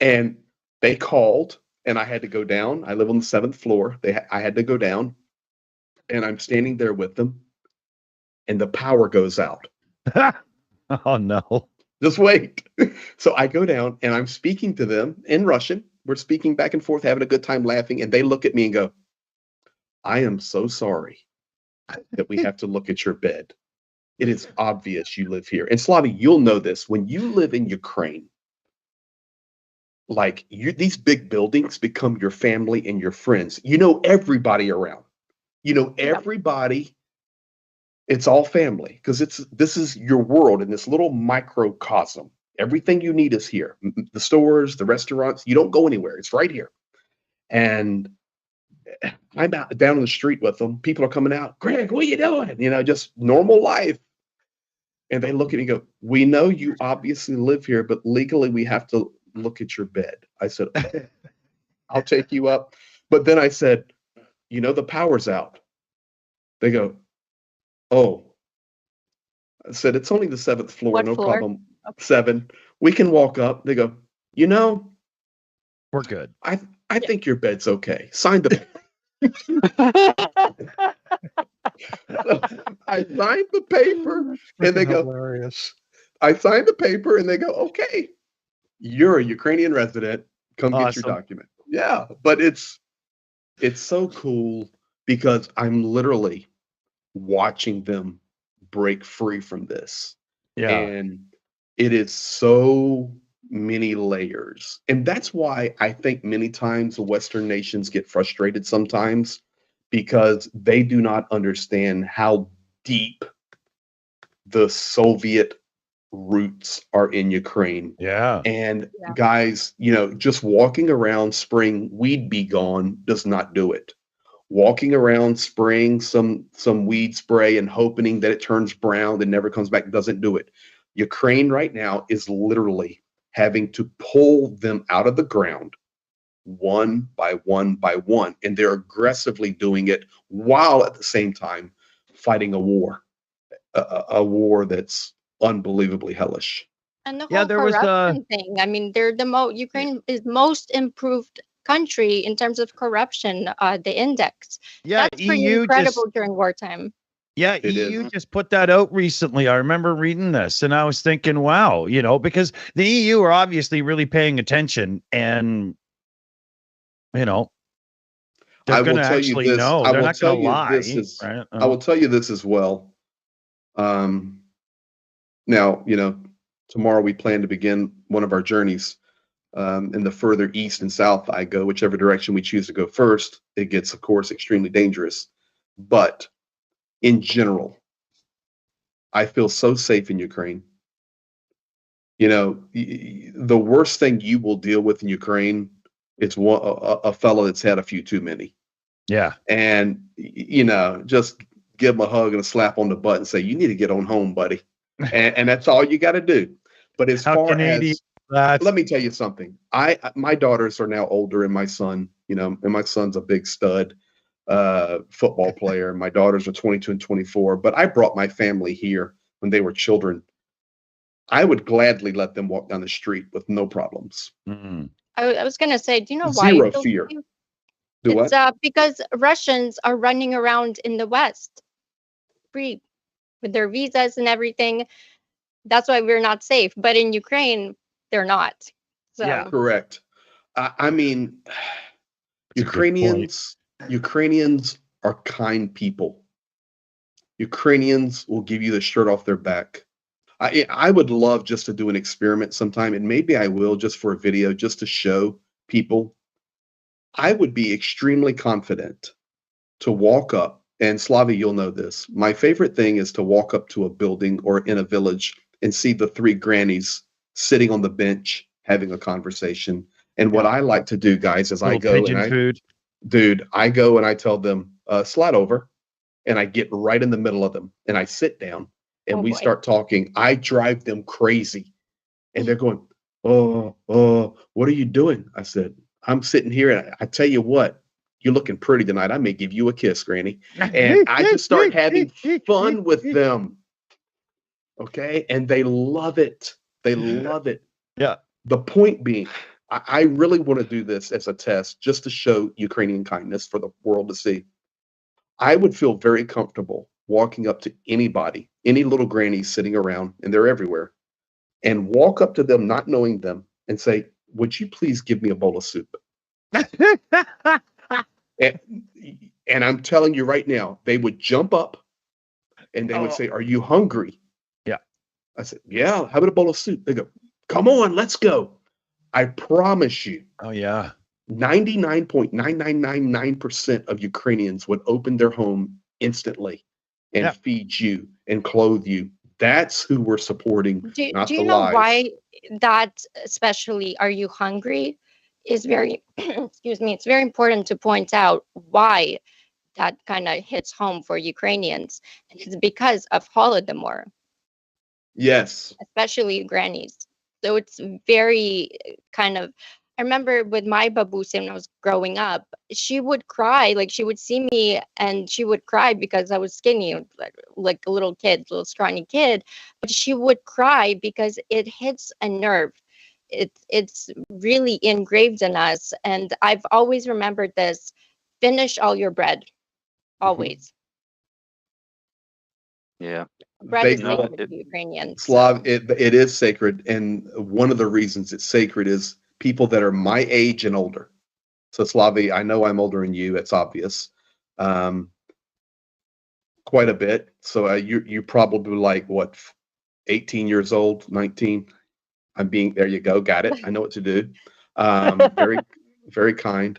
and they called, and I had to go down. I live on the 7th floor. I had to go down, and I'm standing there with them, and the power goes out. Oh, no. Just wait. So I go down, and I'm speaking to them in Russian. We're speaking back and forth, having a good time, laughing, and they look at me and go, I am so sorry that we have to look at your bed. It is obvious you live here. And Slavi, you'll know this. When you live in Ukraine, like these big buildings become your family and your friends. You know everybody around. You know everybody. It's all family, because this is your world in this little microcosm. Everything you need is here. The stores, the restaurants, you don't go anywhere. It's right here. And I'm out down on the street with them. People are coming out. Greg, what are you doing? Just normal life. And they look at me and go, we know you obviously live here, but legally we have to look at your bed. I said, I'll take you up. But then I said, the power's out. They go, oh. I said, it's only the 7th floor. What no floor? problem. 7. We can walk up. They go, we're good. I think your bed's okay. Sign the I signed the paper, and they go, hilarious. I signed the paper, and they go, okay, you're a Ukrainian resident. Come get your document. Yeah, but it's so cool because I'm literally watching them break free from this. Yeah. And it is so many layers. And that's why I think many times the Western nations get frustrated sometimes, because they do not understand how deep the Soviet roots are in Ukraine. Yeah. And Yeah. guys, just walking around spraying weed be gone does not do it. Walking around spraying some weed spray and hoping that it turns brown and never comes back doesn't do it. Ukraine right now is literally having to pull them out of the ground one by one by one, and they're aggressively doing it while at the same time fighting a war that's unbelievably hellish. And the Yeah, whole there was corruption thing. I mean, they're Ukraine is most improved country in terms of corruption. The index. yeah, That's pretty EU incredible just during wartime. Yeah, It EU is. just put that out recently. I remember reading this and I was thinking, wow, because the EU are obviously really paying attention and, they're I going will to tell you actually this. know. I They're will not tell going to you lie. this is. Right? I will tell you this as well. Now, tomorrow we plan to begin one of our journeys. In the further east and south I go, whichever direction we choose to go first, it gets, of course, extremely dangerous. But in general, I feel so safe in Ukraine. The worst thing you will deal with in Ukraine is a fellow that's had a few too many. Yeah. And, just give him a hug and a slap on the butt and say, you need to get on home, buddy. And that's all you got to do. But as How far Canadian as, that. let me tell you something. My daughters are now older, and my son, and my son's a big stud football player. My daughters are 22 and 24, but I brought my family here when they were children. I would gladly let them walk down the street with no problems. Mm. I was gonna say, do you know why? Zero it's so fear. safe? Do It's what? because Russians are running around in the West free with their visas and everything. That's why we're not safe. But in Ukraine, they're not. So Yeah. Correct. I mean, That's a good point. Ukrainians are kind people. Ukrainians will give you the shirt off their back. I would love just to do an experiment sometime, and maybe I will, just for a video, just to show people. I would be extremely confident to walk up, and Slavi, you'll know this. My favorite thing is to walk up to a building or in a village and see the three grannies sitting on the bench having a conversation. And what I like to do, guys, is Little pigeon food. I go and I tell them, slide over, and I get right in the middle of them and I sit down and Oh, we boy. start talking. I drive them crazy, and they're going, oh, what are you doing? I said, I'm sitting here, and I tell you what, you're looking pretty tonight. I may give you a kiss, Granny. And I just start having fun with them. Okay. And they love it. They love it. Yeah. The point being, I really want to do this as a test just to show Ukrainian kindness for the world to see. I would feel very comfortable walking up to anybody, any little granny sitting around, and they're everywhere, and walk up to them, not knowing them, and say, would you please give me a bowl of soup? And I'm telling you right now, they would jump up and they would say, are you hungry? Yeah. I said, yeah, how about a bowl of soup? They go, come on, let's go. I promise you, Oh, yeah. 99.9999% of Ukrainians would open their home instantly and Yeah. feed you and clothe you. That's who we're supporting, do not you the know lies. why that, especially "Are you hungry?" is very excuse me, it's very important to point out why that kind of hits home for Ukrainians. And it's because of Holodomor, Yes. especially grannies. So it's very kind of, I remember with my babusa when I was growing up, she would cry, like she would see me and she would cry because I was skinny, like a little kid, little scrawny kid. But she would cry because it hits a nerve. It's really engraved in us. And I've always remembered this: finish all your bread, always. Yeah. Bread They is know sacred it- to Ukrainians. Slav, it is sacred, and one of the reasons it's sacred is people that are my age and older. So Slavi, I know I'm older than you. It's obvious, quite a bit. So you're probably like what, 18 years old, 19. I'm being, there you go. Got it. I know what to do. Very, very kind.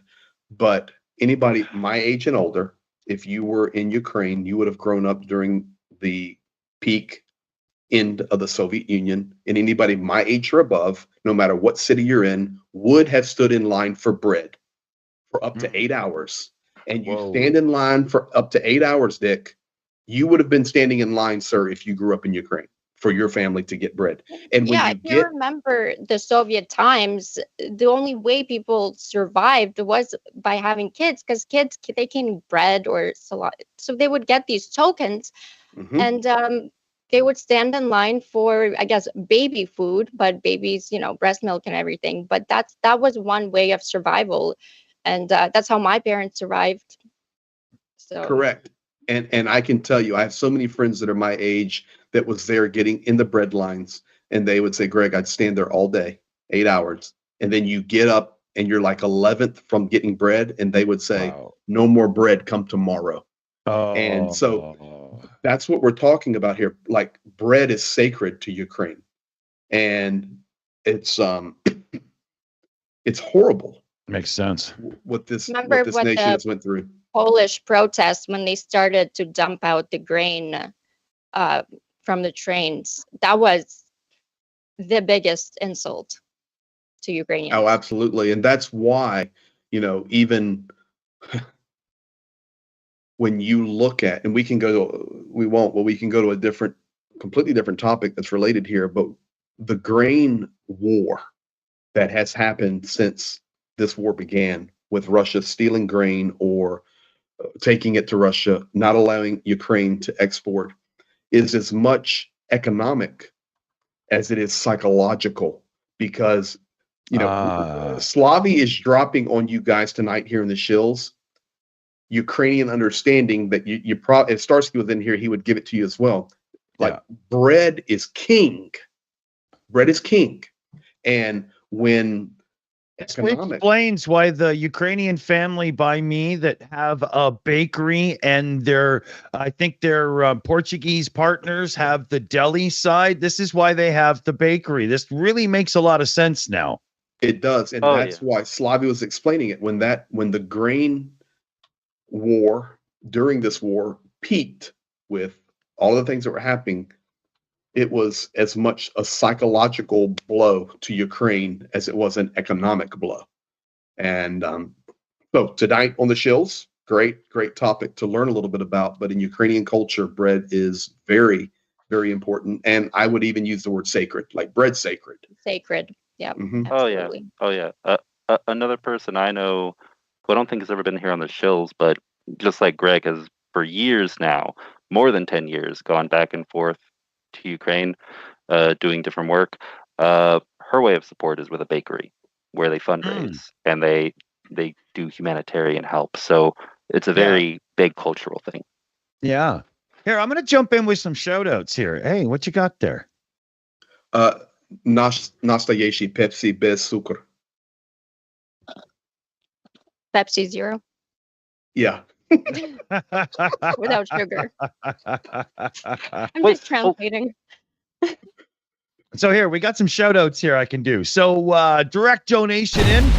But anybody my age and older, if you were in Ukraine, you would have grown up during the peak end of the Soviet Union. And anybody my age or above, no matter what city you're in, would have stood in line for bread for up to 8 hours. And you stand in line for up to 8 hours, Dick. You would have been standing in line, sir, if you grew up in Ukraine, for your family to get bread. And when Yeah, if you remember the Soviet times, the only way people survived was by having kids, because kids, they can eat bread or salad. So they would get these tokens, and they would stand in line for, I guess, baby food, but babies, breast milk and everything. But that was one way of survival. And that's how my parents survived. So correct. And I can tell you, I have so many friends that are my age that was there getting in the bread lines, and they would say, Greg, I'd stand there all day, 8 hours. And then you get up and you're like 11th from getting bread, and they would say, no more bread, come tomorrow. And so that's what we're talking about here. Like, bread is sacred to Ukraine, and it's horrible. Makes sense. What this Remember nation what has went through. Polish protests, when they started to dump out the grain from the trains, that was the biggest insult to Ukrainians. Oh, absolutely. And that's why, even when you look at, and we can go to a completely different topic that's related here, but the grain war that has happened since this war began, with Russia stealing grain or taking it to Russia, not allowing Ukraine to export, is as much economic as it is psychological, because Slavy is dropping on you guys tonight here in the Shills Ukrainian understanding that you probably, if Starsky was in here, he would give it to you as well. Like, bread is king. Bread is king. And when explains why the Ukrainian family by me that have a bakery, and I think their Portuguese partners have the deli side. This is why they have the bakery. This really makes a lot of sense now. It does. And that's why Slavy was explaining it. When the grain war, during this war, peaked with all the things that were happening, it was as much a psychological blow to Ukraine as it was an economic blow. And so tonight on the Shills, great topic to learn a little bit about. But in Ukrainian culture, bread is very, very important. And I would even use the word sacred, like bread's sacred. Sacred. Yeah. Mm-hmm. Oh yeah. Another person I know who I don't think has ever been here on the Shills, but just like Greg has for years now, more than 10 years, gone back and forth to Ukraine, doing different work. Her way of support is with a bakery where they fundraise and they do humanitarian help. So it's a very big cultural thing. Yeah. Here, I'm going to jump in with some shout outs here. Hey, what you got there? Nastoyeshi Pepsi bez cukr. Pepsi Zero. Yeah. Without sugar. I'm just translating. So here, we got some shout outs here I can do. So direct donation in.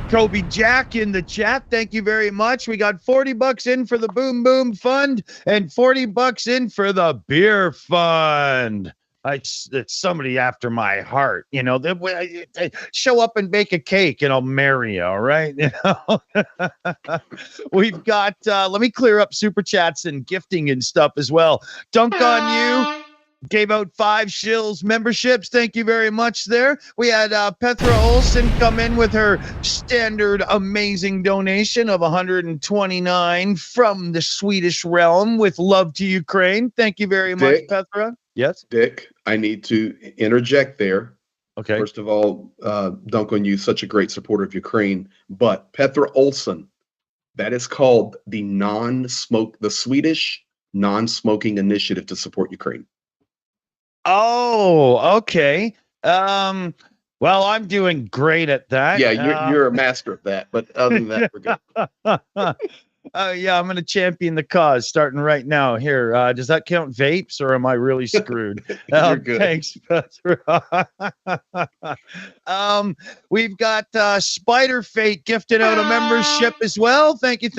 Kobe Jack in the chat. Thank you very much. We got $40 in for the Boom Boom Fund and $40 in for the Beer Fund. It's somebody after my heart, they show up and bake a cake and I'll marry you. All right. We've got, let me clear up super chats and gifting and stuff as well. Dunk on You gave out 5 Shills memberships. Thank you very much there. We had Petra Olsen come in with her standard amazing donation of 129 from the Swedish realm with love to Ukraine. Thank you very much, Petra. Yes, Dick, I need to interject there. Okay. First of all, dunk on you, such a great supporter of Ukraine. But Petra Olsen, that is called the Swedish non-smoking initiative to support Ukraine. Oh, okay. Well, I'm doing great at that. Yeah, you're a master of that. But other than that, we're good. Yeah, I'm going to champion the cause starting right now. Here, does that count vapes, or am I really screwed? You're good. Thanks, Bethra. We've got Spider Fate gifted out a membership as well. Thank you.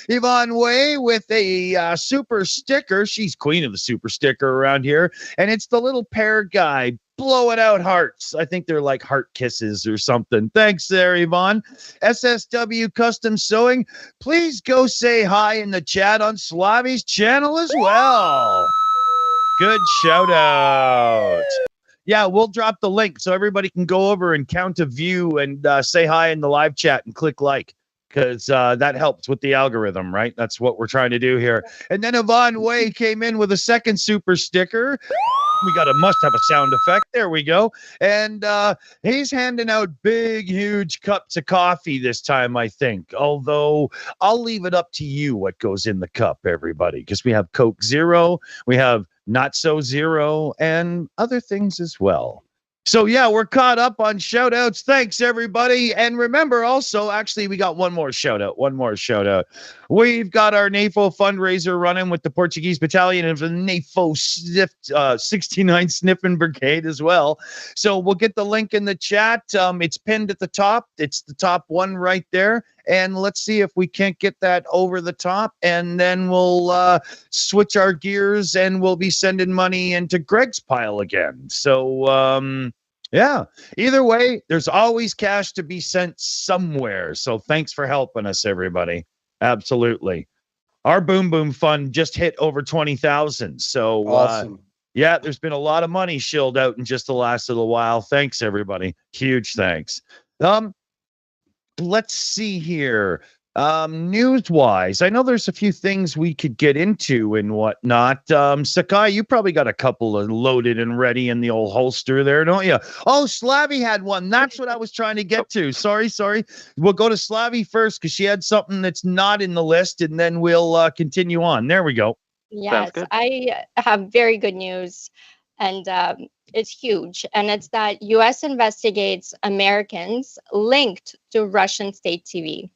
Yvonne Way with a super sticker. She's queen of the super sticker around here, and it's the little pear guy blowing out hearts. I think they're like heart kisses or something. Thanks there, Yvonne. SSW Custom Sewing. Please go say hi in the chat on Slavy's channel as well. Good shout out. Yeah, we'll drop the link so everybody can go over and count a view and say hi in the live chat and click like, because that helps with the algorithm, right? That's what we're trying to do here. And then Yvonne Way came in with a second super sticker. We must have a sound effect. There we go. And he's handing out big, huge cups of coffee this time, I think. Although I'll leave it up to you what goes in the cup, everybody, because we have Coke Zero, we have Not So Zero, and other things as well. So, yeah, we're caught up on shout outs. Thanks, everybody. And remember also, actually, we got one more shout out. We've got our NAFO fundraiser running with the Portuguese Battalion of the NAFO 69 Sniffing Brigade as well. So we'll get the link in the chat. It's pinned at the top. It's the top one right there. And let's see if we can't get that over the top. And then we'll switch our gears and we'll be sending money into Greg's pile again. So, yeah, either way, there's always cash to be sent somewhere. So thanks for helping us, everybody. Absolutely. Our Boom Boom Fund just hit over 20,000. So, awesome. Yeah, there's been a lot of money shilled out in just the last little while. Thanks, everybody. Huge thanks. Let's see here. News-wise, I know there's a few things we could get into and whatnot. Sakai, you probably got a couple of loaded and ready in the old holster there, don't you? Oh, Slavy had one. That's what I was trying to get to. Sorry. We'll go to Slavy first because she had something that's not in the list, and then we'll continue on. There we go. Yes, I have very good news, and it's huge. And it's that U.S. investigates Americans linked to Russian state TV.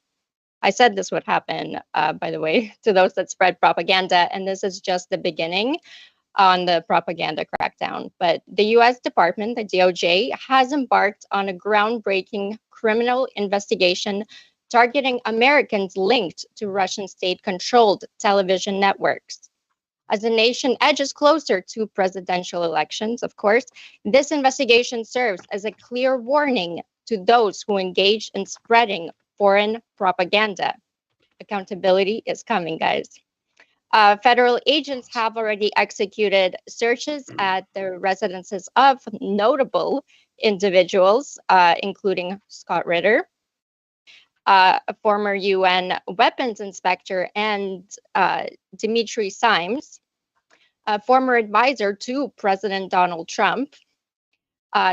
I said this would happen, by the way, to those that spread propaganda, and this is just the beginning on the propaganda crackdown. But the U.S. Department, the DOJ, has embarked on a groundbreaking criminal investigation targeting Americans linked to Russian state-controlled television networks. As the nation edges closer to presidential elections, of course, this investigation serves as a clear warning to those who engage in spreading foreign propaganda. Accountability is coming, guys. Federal agents have already executed searches at the residences of notable individuals, including Scott Ritter, a former UN weapons inspector, and Dimitri Simes, a former advisor to President Donald Trump.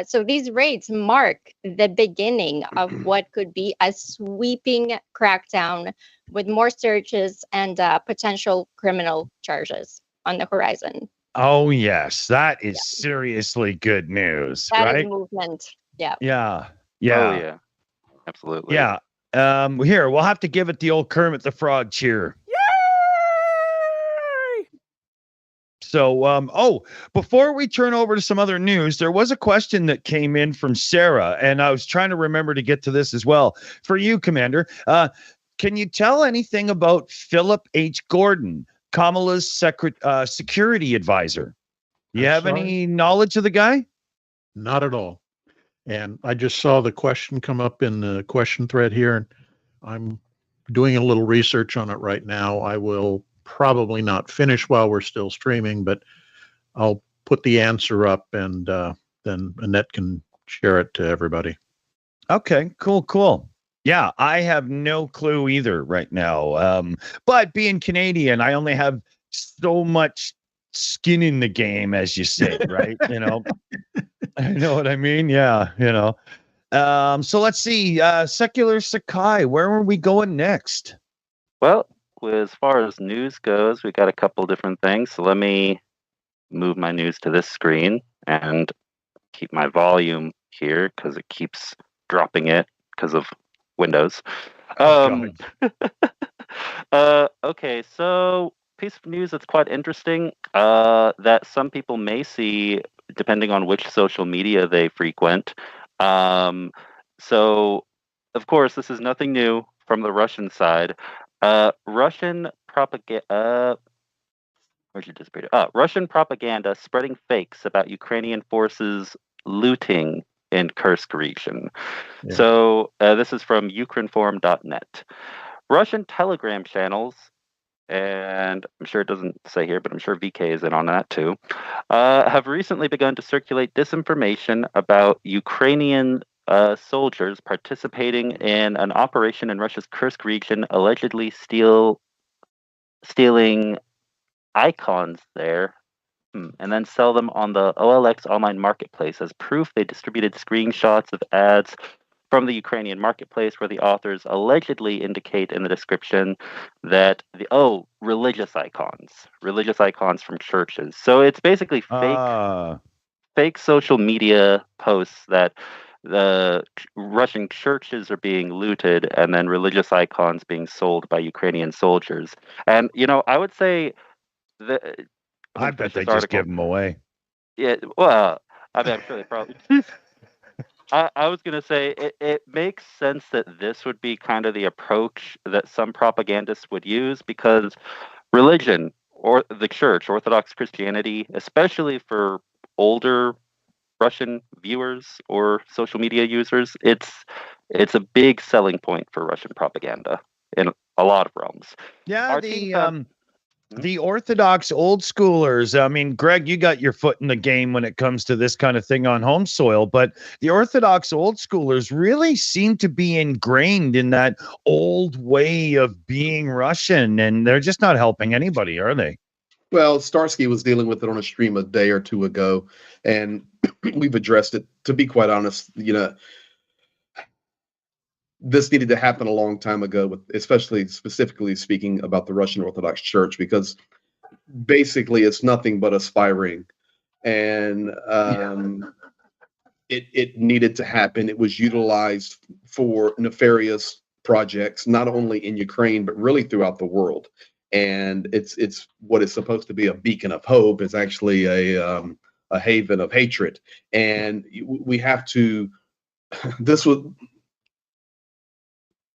So these raids mark the beginning of what could be a sweeping crackdown with more searches and potential criminal charges on the horizon. Oh, yes. That is seriously good news, That right? is movement. Yeah. Yeah. Oh, yeah. Absolutely. Yeah. Here, we'll have to give it the old Kermit the Frog cheer. So, before we turn over to some other news, there was a question that came in from Sarah, and I was trying to remember to get to this as well. For you, Commander, can you tell anything about Philip H. Gordon, Kamala's security advisor? You have any knowledge of the guy? Not at all. And I just saw the question come up in the question thread here, and I'm doing a little research on it right now. I will probably not finish while we're still streaming, but I'll put the answer up, and then Annette can share it to everybody. Okay, cool. Yeah, I have no clue either right now. But being Canadian, I only have so much skin in the game, as you say, right? You know, I know what I mean. Yeah, you know. So let's see. Secular Sakai, where are we going next? Well, as far as news goes, we got a couple different things. So let me move my news to this screen and keep my volume here because it keeps dropping it because of Windows. Okay, so piece of news that's quite interesting that some people may see depending on which social media they frequent. So, of course, this is nothing new from the Russian side. Russian propaganda. Where'd you disappear? Russian propaganda spreading fakes about Ukrainian forces looting in Kursk region. Yeah. So this is from ukraineforum.net. Russian Telegram channels, and I'm sure it doesn't say here, but I'm sure VK is in on that too, have recently begun to circulate disinformation about Ukrainian soldiers participating in an operation in Russia's Kursk region, allegedly stealing icons there and then sell them on the OLX online marketplace as proof. They distributed screenshots of ads from the Ukrainian marketplace where the authors allegedly indicate in the description that religious icons from churches. So it's basically fake social media posts that the Russian churches are being looted and then religious icons being sold by Ukrainian soldiers. And I would say I bet they just give them away. Yeah, well, I mean, I'm sure they probably. I was going to say it makes sense that this would be kind of the approach that some propagandists would use because religion or the church, Orthodox Christianity, especially for older Russian viewers or social media users, it's a big selling point for Russian propaganda in a lot of realms. Yeah, the Orthodox old schoolers. I mean, Greg, you got your foot in the game when it comes to this kind of thing on home soil, but the Orthodox old schoolers really seem to be ingrained in that old way of being Russian, and they're just not helping anybody, are they? Well, Starsky was dealing with it on a stream a day or two ago, and we've addressed it. To be quite honest, this needed to happen a long time ago, specifically speaking about the Russian Orthodox Church, because basically it's nothing but aspiring, and it needed to happen. It was utilized for nefarious projects, not only in Ukraine but really throughout the world. And it's what is supposed to be a beacon of hope is actually a haven of hatred. And we have to. This was.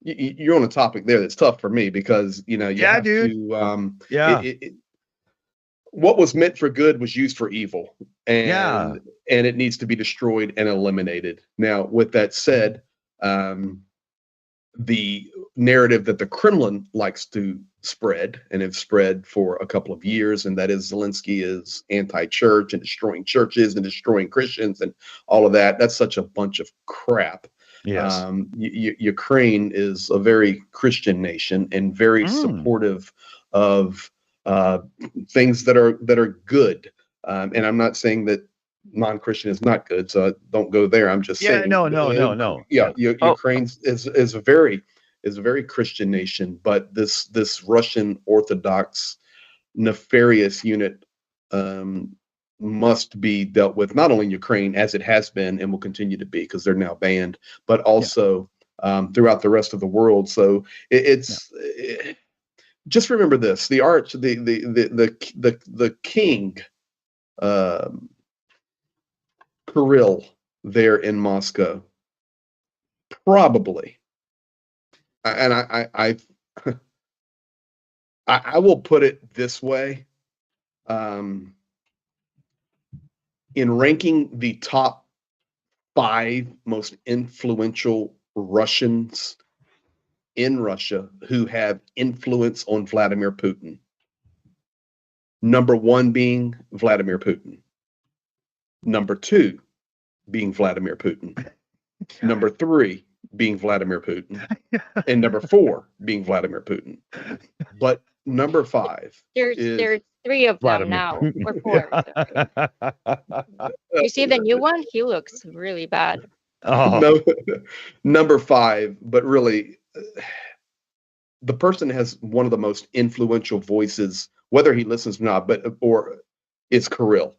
You're on a topic there that's tough for me because you have to. What was meant for good was used for evil, and it needs to be destroyed and eliminated. Now, with that said, the narrative that the Kremlin likes to spread and have spread for a couple of years, and that is Zelensky is anti-church and destroying churches and destroying Christians and all of that. That's such a bunch of crap. Yes. Ukraine is a very Christian nation and very supportive of things that are good. And I'm not saying that non-Christian is not good, so don't go there. I'm just saying. No. Ukraine is a very Christian nation, but this Russian Orthodox nefarious unit must be dealt with not only in Ukraine as it has been and will continue to be because they're now banned, but also throughout the rest of the world. So just remember this: the king, Kirill, there in Moscow, probably, and I will put it this way. In ranking the top 5 most influential Russians in Russia who have influence on Vladimir Putin, number 1 being Vladimir Putin, number 2 being Vladimir Putin, number 3 being Vladimir Putin, and number 4 being Vladimir Putin. But number 5 there's 3 of them now, or 4. You see the new one? He looks really bad. No, number 5, but really, the person has one of the most influential voices, whether he listens or not, it's Kirill.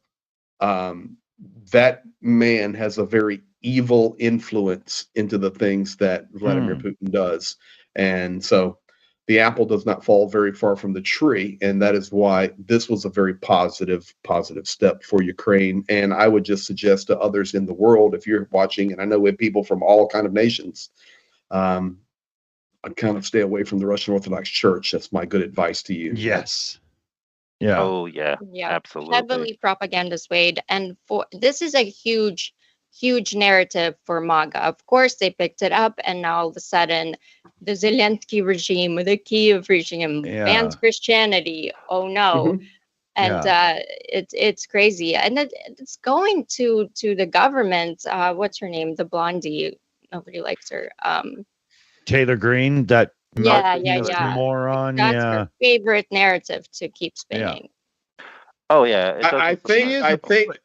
That man has a very evil influence into the things that Vladimir Putin does, and so the apple does not fall very far from the tree, and that is why this was a very positive step for Ukraine. And I would just suggest to others in the world, if you're watching, and I know we have people from all kind of nations, I'd kind of stay away from the Russian Orthodox Church. That's my good advice to you. Yes. Yeah. Oh yeah, Yeah, absolutely. heavily propaganda swayed, and for this is a huge narrative for MAGA. Of course, they picked it up, and now all of a sudden, the Zelensky regime, the Kiev regime bans Christianity. Oh no! Mhm. And it's crazy, and it's going to the government. What's her name? The blondie. Nobody likes her. Taylor Green, that Yeah. moron. That's her favorite narrative to keep spinning. Oh yeah, it I doesn't think,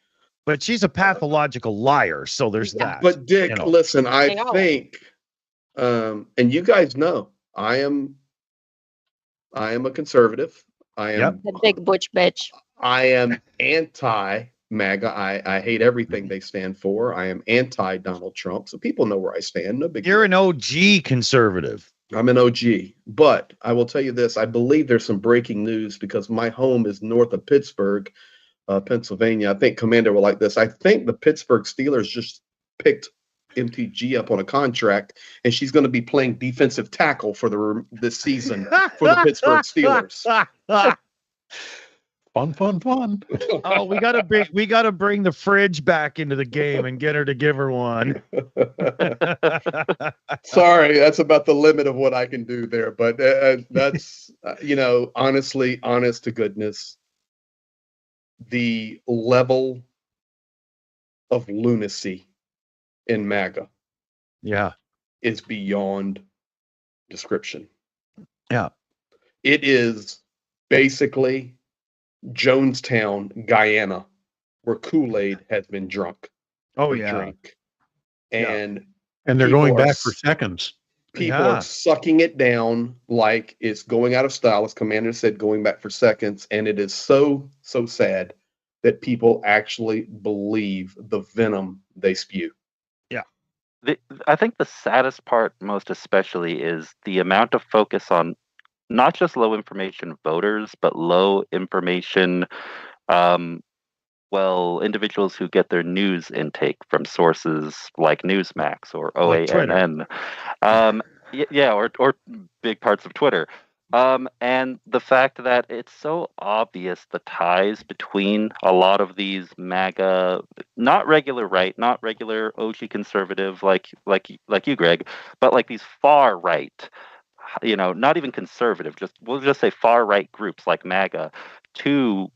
but she's a pathological liar, so there's that. but Dick, you know. listen, I know. think, and you guys know, I am a conservative. I am The big butch bitch. I am anti-MAGA. I hate everything they stand for. I am anti-Donald Trump. So people know where I stand. No big You're deal. an OG conservative. I'm an OG. But I will tell you this. I believe there's some breaking news because my home is north of Pittsburgh, Pennsylvania. I think Commander will like this. I think the Pittsburgh Steelers just picked MTG up on a contract, and she's going to be playing defensive tackle for this season for the Pittsburgh Steelers. Fun. Oh, we gotta bring the fridge back into the game and get her to give her one. Sorry, that's about the limit of what I can do there. But that's, honestly, honest to goodness, the level of lunacy in MAGA is beyond description. Yeah. It is basically Jonestown, Guyana, where Kool-Aid has been drunk. Drink. And they're going back for seconds. People are sucking it down like it's going out of style, as Commander said, going back for seconds. And it is so sad that people actually believe the venom they spew. Yeah. I think the saddest part, most especially, is the amount of focus on not just low information voters, but low information, individuals who get their news intake from sources like Newsmax or OANN, or big parts of Twitter. And the fact that it's so obvious the ties between a lot of these MAGA, not regular right, not regular OG conservative like you, Greg, but like these far right, not even conservative, we'll just say far right groups like MAGA, to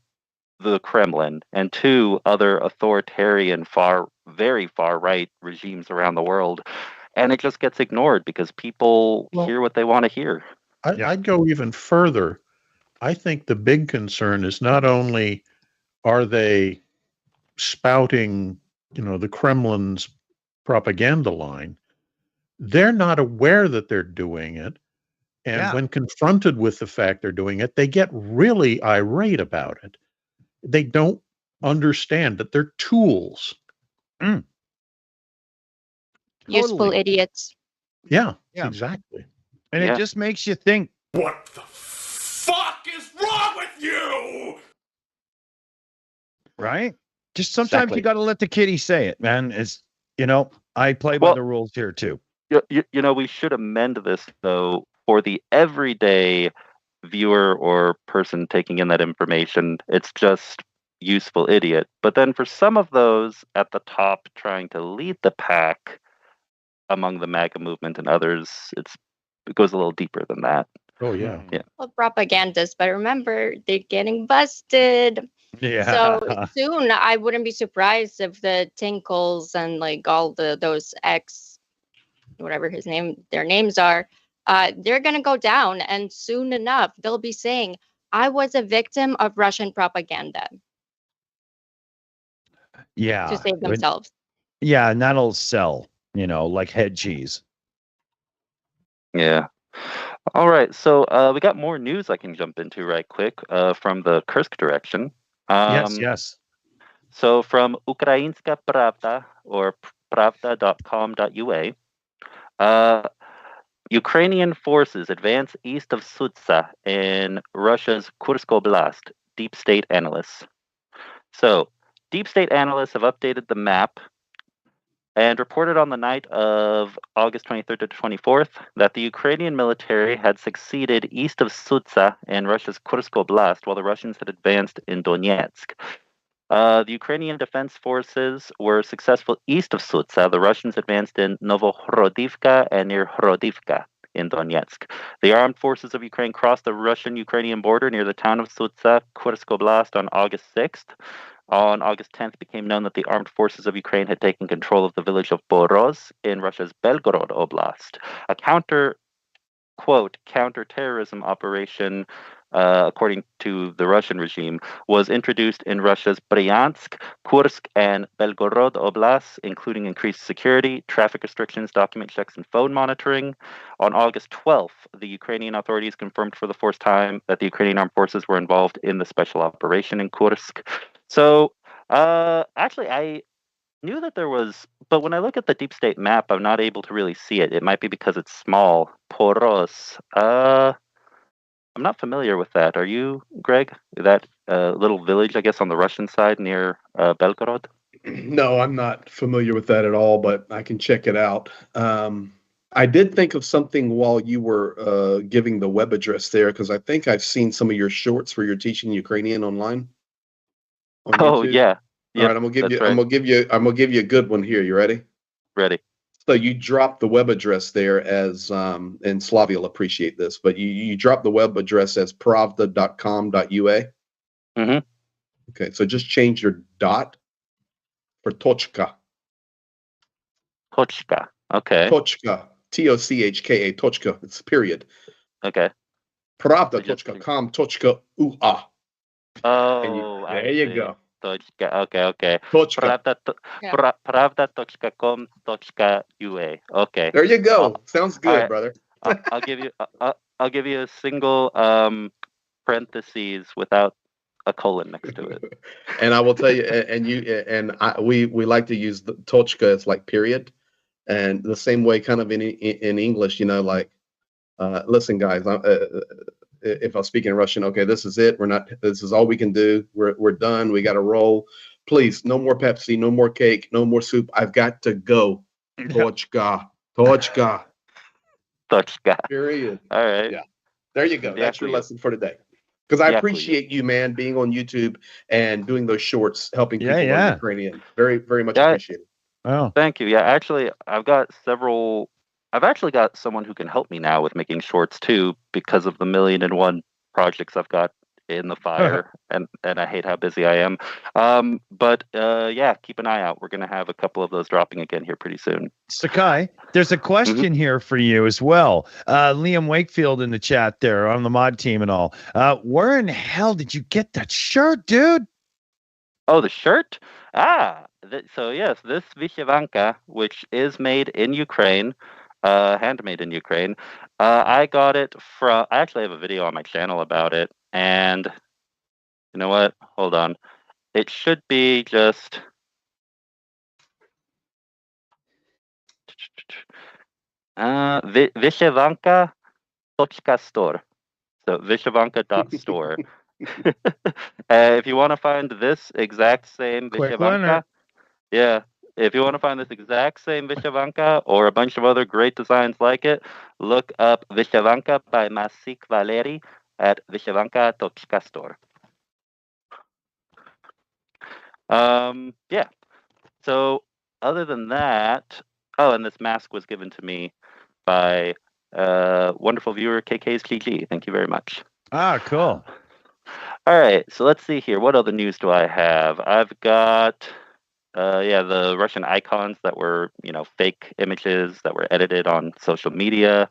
the Kremlin and to other authoritarian very far right regimes around the world. And it just gets ignored because people hear what they want to hear. I'd go even further. I think the big concern is not only are they spouting, the Kremlin's propaganda line, they're not aware that they're doing it. And when confronted with the fact they're doing it, they get really irate about it. They don't understand that they're tools. Useful idiots. Yeah, exactly. And it just makes you think, what the fuck is wrong with you? Right? Just sometimes you got to let the kitty say it, man. It's, I play by the rules here too. We should amend this, though, for the everyday viewer or person taking in that information. It's just useful idiot. But then for some of those at the top trying to lead the pack among the MAGA movement and others, it goes a little deeper than that. Oh, yeah. Well, propagandists, but remember, they're getting busted. Yeah. So soon, I wouldn't be surprised if the Tinkles and like all those whatever their names are, they're going to go down. And soon enough, they'll be saying, I was a victim of Russian propaganda. Yeah. To save themselves. And that'll sell, like head cheese. Yeah. All right. So we got more news I can jump into right quick from the Kursk direction. Yes. So from Ukrainska Pravda or pravda.com.ua, Ukrainian forces advance east of Sutsa in Russia's Kursk Oblast, deep state analysts. So, deep state analysts have updated the map and reported on the night of August 23rd to 24th that the Ukrainian military had succeeded east of Sutsa in Russia's Kursk Oblast while the Russians had advanced in Donetsk. The Ukrainian defense forces were successful east of Sutsa. The Russians advanced in Novohorodivka and near Horodivka in Donetsk. The armed forces of Ukraine crossed the Russian-Ukrainian border near the town of Sutsa, Kursk Oblast on August 6th. On August 10th, it became known that the armed forces of Ukraine had taken control of the village of Boroz in Russia's Belgorod Oblast. A counterterrorism operation, according to the Russian regime, was introduced in Russia's Bryansk, Kursk, and Belgorod Oblasts, including increased security, traffic restrictions, document checks, and phone monitoring. On August 12th, the Ukrainian authorities confirmed for the first time that the Ukrainian armed forces were involved in the special operation in Kursk. So, actually, I knew that there was, but when I look at the deep state map, I'm not able to really see it. It might be because it's small. Poros. I'm not familiar with that. Are you, Greg? That little village, I guess, on the Russian side near Belgorod? No, I'm not familiar with that at all, but I can check it out. I did think of something while you were giving the web address there, because I think I've seen some of your shorts where you're teaching Ukrainian online. Oh, YouTube. yeah. All right, I'm gonna give you a good one here. You ready? Ready. So you drop the web address there as and Slavia will appreciate this, but you drop the web address as pravda.com.ua. Mm-hmm. Okay, so just change your dot for tochka. Tochka. Okay. Tochka. Tochka. Tochka. It's period. Okay. Pravda.com. Tochka ua. Oh, there you go. Tochka. Okay. Tochka. Pravda.com.ua. Okay. There you go. Sounds good, right. brother. I'll give you a single parentheses without a colon next to it. And I will tell you, we like to use the tochka. It's like period, and the same way, kind of in English, like, listen, guys. If I'm speaking Russian, okay, this is it. This is all we can do. We're done. We got to roll. Please, no more Pepsi, no more cake, no more soup. I've got to go. Tochka. Period. All right. Yeah. There you go. That's your lesson for today. Because I appreciate you, man, being on YouTube and doing those shorts, helping people learn Ukrainian. Very, very much appreciated. Oh, thank you. Yeah, actually, I've actually got someone who can help me now with making shorts too, because of the 1,000,001 projects I've got in the fire, and I hate how busy I am. But keep an eye out. We're gonna have a couple of those dropping again here pretty soon. Sakai, there's a question here for you as well. Liam Wakefield in the chat there on the mod team and all. Where in hell did you get that shirt, dude? Oh, the shirt? So yes, this Vyshevanka, which is made in Ukraine, handmade in Ukraine. I got it from. I actually have a video on my channel about it, and you know what? Hold on. It should be just. Vyshevanka.store. So Vyshevanka.store. If you want to find this exact same Vyshevanka, if you want to find this exact same Vyshevanka or a bunch of other great designs like it, look up Vyshevanka by Masik Valeri at Vyshevanka.store. So other than that, and this mask was given to me by wonderful viewer KK's GG. Thank you very much. Cool. All right, so let's see here. What other news do I have? I've got the Russian icons that were, fake images that were edited on social media.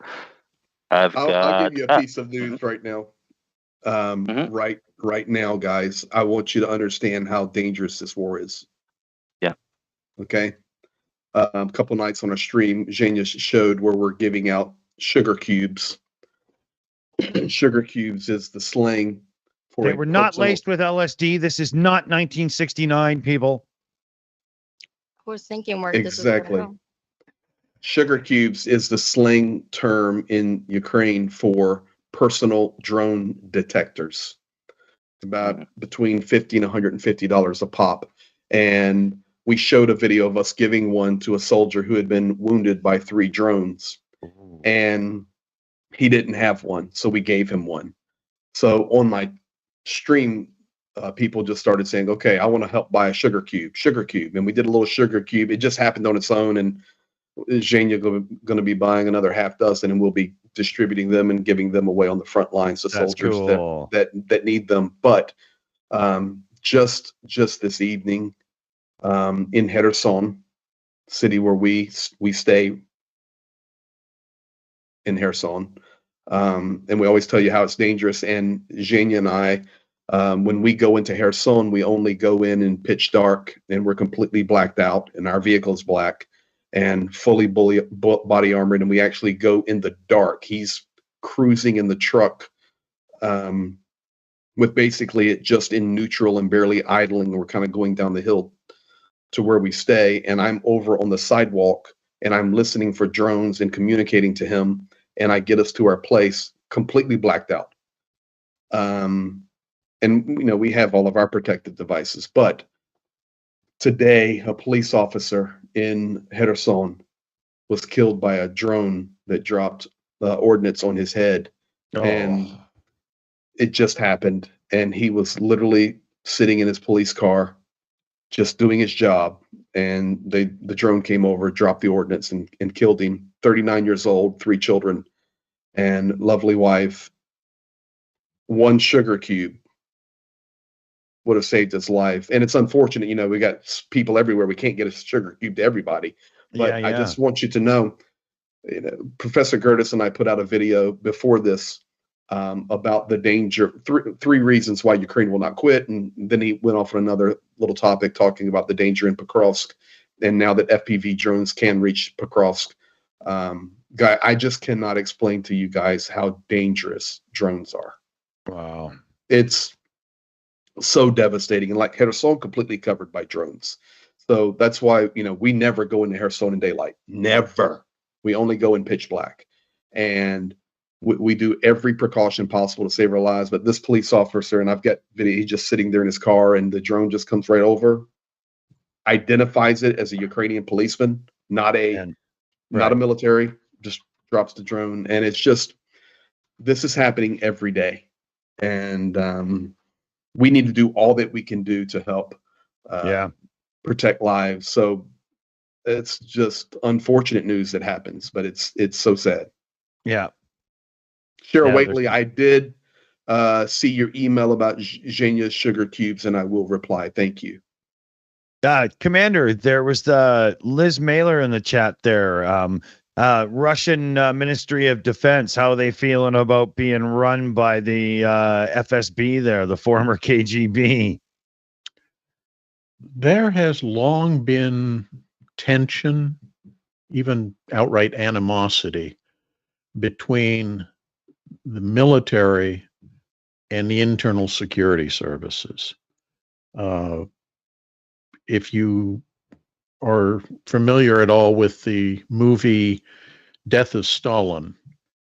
I'll give you a piece of news right now. Right now, guys, I want you to understand how dangerous this war is. Yeah. Okay. A couple nights on our stream, Zhenya showed where we're giving out sugar cubes. Sugar cubes is the slang for. They were not laced with LSD. This is not 1969, people. I was thinking where exactly. This Sugar cubes is the slang term in Ukraine for personal drone detectors. About between $50 and $150 a pop. And we showed a video of us giving one to a soldier who had been wounded by 3 drones. And he didn't have one, so we gave him one. So on my stream, people just started saying, okay, I want to help buy a sugar cube. And we did a little sugar cube. It just happened on its own. And Zhenya going to be buying another half dozen, and we'll be distributing them and giving them away on the front lines to soldiers cool. that need them. But just this evening, in Kherson, city where we stay in Kherson, and we always tell you how it's dangerous. And Zhenya and I, when we go into Kherson, we only go in pitch dark, and we're completely blacked out, and our vehicle's black and fully body armored, and we actually go in the dark. He's cruising in the truck with basically it just in neutral and barely idling. We're kind of going down the hill to where we stay, and I'm over on the sidewalk, and I'm listening for drones and communicating to him, and I get us to our place completely blacked out. And we have all of our protective devices, but today a police officer in Kherson was killed by a drone that dropped ordnance on his head. And it just happened, and he was literally sitting in his police car just doing his job, and the drone came over, dropped the ordnance, and killed him. 39 years old, 3 children, and lovely wife. 1 sugar cube would have saved his life. And it's unfortunate, we got people everywhere. We can't get a sugar cube to everybody. But I just want you to know, Professor Gertis and I put out a video before this about the danger, 3 reasons why Ukraine will not quit. And then he went off on another little topic talking about the danger in Pokrovsk. And now that FPV drones can reach Pokrovsk, I just cannot explain to you guys how dangerous drones are. Wow. It's so devastating. And like Kherson, completely covered by drones. So that's why, we never go into Kherson in daylight. Never. We only go in pitch black. And we do every precaution possible to save our lives. But this police officer, and I've got video, he's just sitting there in his car, and the drone just comes right over, identifies it as a Ukrainian policeman, not a military, just drops the drone. And it's just, this is happening every day. And we need to do all that we can do to help protect lives. So it's just unfortunate news that happens, but it's so sad. Yeah. Cheryl Wakely, I did see your email about Zhenya's sugar cubes, and I will reply. Thank you. Commander, there was the Liz Mailer in the chat there. Russian Ministry of Defense, how are they feeling about being run by the FSB there, the former KGB? There has long been tension, even outright animosity, between the military and the internal security services. If you are familiar at all with the movie Death of Stalin,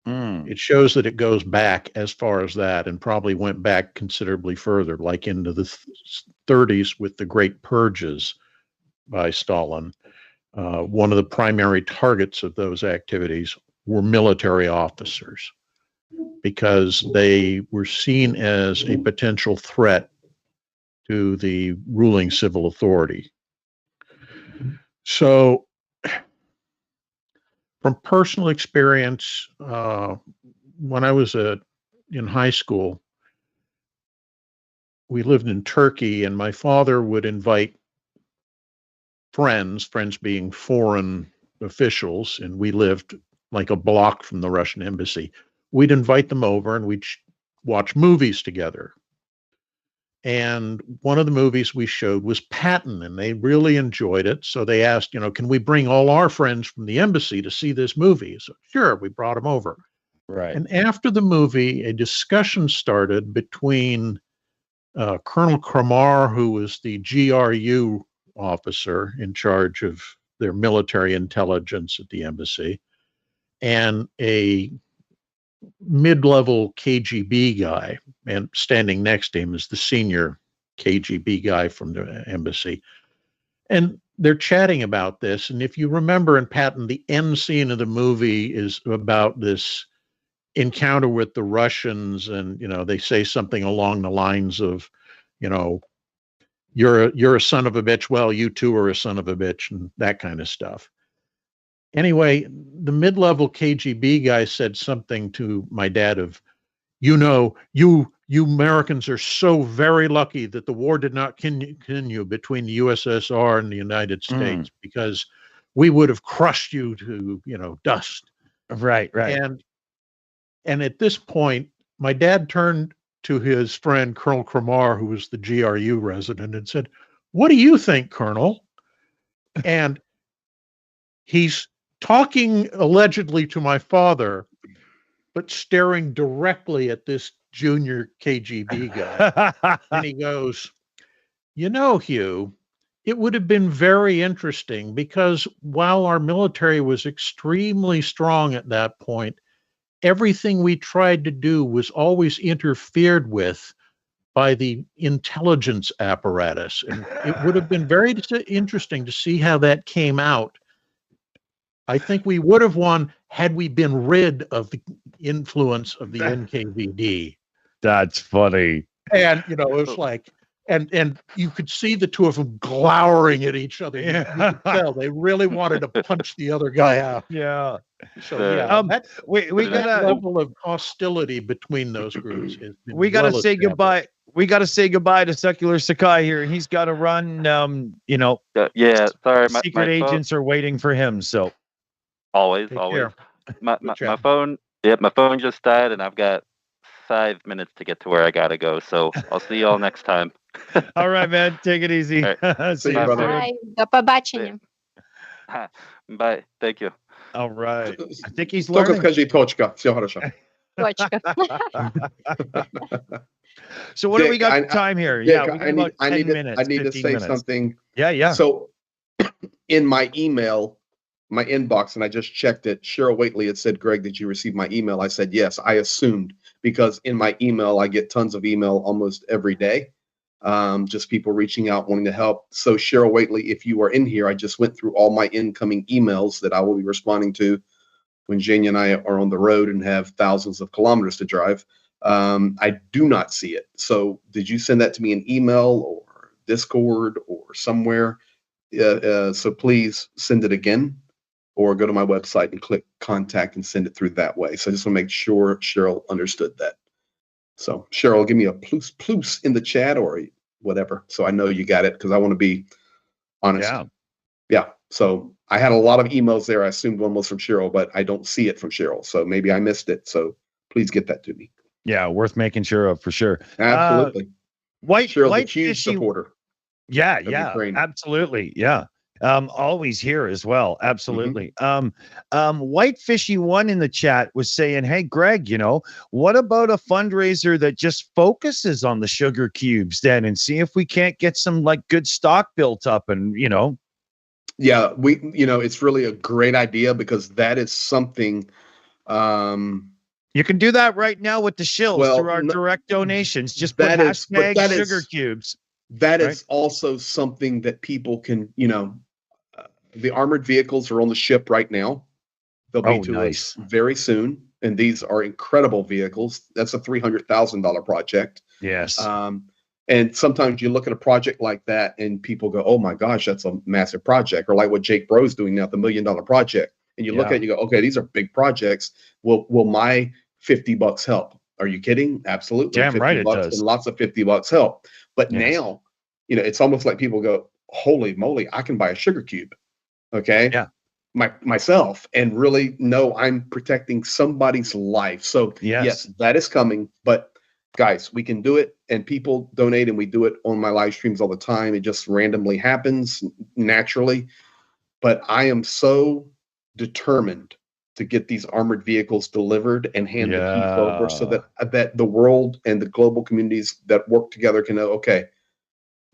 it shows that it goes back as far as that, and probably went back considerably further, like into the 30s with the Great Purges by Stalin. One of the primary targets of those activities were military officers, because they were seen as a potential threat to the ruling civil authority. So, from personal experience, when I was in high school, we lived in Turkey, and my father would invite friends being foreign officials, and we lived like a block from the Russian embassy. We'd invite them over, and we'd watch movies together. And one of the movies we showed was Patton, and they really enjoyed it. So they asked, can we bring all our friends from the embassy to see this movie? So sure, we brought them over. Right. And after the movie, a discussion started between Colonel Kramar, who was the GRU officer in charge of their military intelligence at the embassy, and a mid-level KGB guy, and standing next to him is the senior KGB guy from the embassy. And they're chatting about this. And if you remember in Patton, the end scene of the movie is about this encounter with the Russians, and they say something along the lines of, you're a son of a bitch. Well, you too are a son of a bitch, and that kind of stuff. Anyway, the mid-level KGB guy said something to my dad of, you Americans are so very lucky that the war did not continue between the USSR and the United States, because we would have crushed you to, dust. Right. And at this point, my dad turned to his friend, Colonel Kramar, who was the GRU resident, and said, "What do you think, Colonel?" And he's talking allegedly to my father, but staring directly at this junior KGB guy. And he goes, Hugh, it would have been very interesting, because while our military was extremely strong at that point, everything we tried to do was always interfered with by the intelligence apparatus. And it would have been very interesting to see how that came out. I think we would have won had we been rid of the influence of the NKVD. That's funny. And, it was like, and you could see the two of them glowering at each other. You could tell they really wanted to punch the other guy out. Yeah. So we got a level of hostility between those groups. We got to say goodbye. We got to say goodbye to Secular Sakai here. He's got to run. Yeah. Sorry, secret agents are waiting for him. So always. My phone. Yeah, my phone just died, and I've got 5 minutes to get to where I gotta go. So I'll see y'all next time. All right, man. Take it easy. Right. See you, brother. Bye. До побачення. Bye. Thank you. All right. I think he's Только learning. скажи точка. Все хорошо. Точка. So what do we got time here? Dick, Yeah, we got about 10 minutes. I need to 15 say minutes. something. Yeah. So in my email, my inbox, and I just checked it, Cheryl Waitley had said, "Greg, did you receive my email?" I said, yes. I assumed, because in my email, I get tons of email almost every day. Just people reaching out, wanting to help. So Cheryl Waitley, if you are in here, I just went through all my incoming emails that I will be responding to when Jane and I are on the road and have thousands of kilometers to drive. I do not see it. So did you send that to me in email or Discord or somewhere? So please send it again, or go to my website and click contact and send it through that way. So I just want to make sure Cheryl understood that. So Cheryl, give me a plus in the chat or whatever, so I know you got it, because I want to be honest. Yeah. So I had a lot of emails there. I assumed one was from Cheryl, but I don't see it from Cheryl. So maybe I missed it. So please get that to me. Yeah, worth making sure of, for sure. Absolutely. Cheryl, the Tues supporter. Yeah, Ukraine. absolutely. Yeah. Always here as well. Absolutely. White Fishy One in the chat was saying, "Hey, Greg, what about a fundraiser that just focuses on the sugar cubes then, and see if we can't get some good stock built up and, Yeah, it's really a great idea, because that is something, you can do that right now with the Shills through our direct donations. Just put hashtag sugar cubes. That is also something that people can, the armored vehicles are on the ship right now. They'll be to us very soon. And these are incredible vehicles. That's a $300,000 project. Yes. And sometimes you look at a project like that and people go, "Oh my gosh, that's a massive project." Or like what Jake Bro's doing now, the $1 million project. And you look at it and you go, "Okay, these are big projects. Will my $50 help?" Are you kidding? Absolutely. Damn right it does. And lots of $50 help. But now, it's almost like people go, "Holy moly, I can buy a sugar cube." Okay. Yeah. Myself, and really know I'm protecting somebody's life. So yes, that is coming. But guys, we can do it, and people donate, and we do it on my live streams all the time. It just randomly happens naturally. But I am so determined to get these armored vehicles delivered and hand the keys over, so that the world and the global communities that work together can know, okay,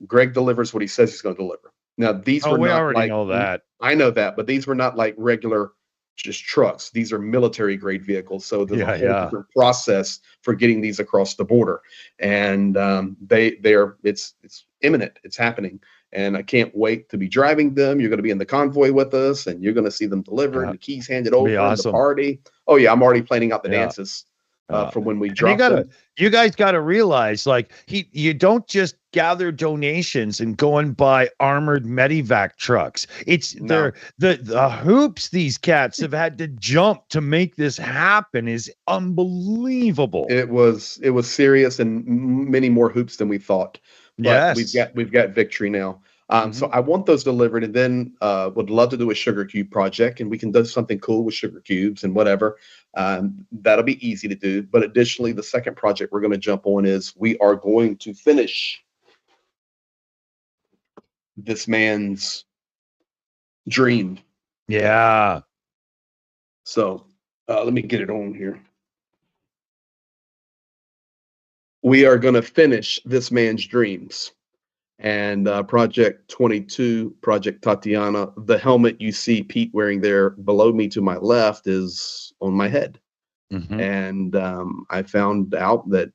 Greg delivers what he says he's going to deliver. Now, these Oh, were we not already like, know that. I know that, but these were not like regular just trucks. These are military grade vehicles. So there's a whole different process for getting these across the border. And it's imminent. It's happening. And I can't wait to be driving them. You're going to be in the convoy with us, and you're going to see them delivered, the keys handed over, and the party. Oh yeah, I'm already planning out the dances for when we drop them. You guys got to realize, like, you don't just gather donations and go and buy armored medivac trucks. It's the hoops these cats have had to jump to make this happen is unbelievable. It was serious and many more hoops than we thought. But we've got victory now. So I want those delivered, and then would love to do a sugar cube project, and we can do something cool with sugar cubes and whatever. That'll be easy to do. But additionally, the second project we're going to jump on is we are going to finish this man's dream. Yeah. So let me get it on here. We are going to finish this man's dreams. And Project 22, Project Tatiana, the helmet you see Pete wearing there below me to my left is on my head. And I found out that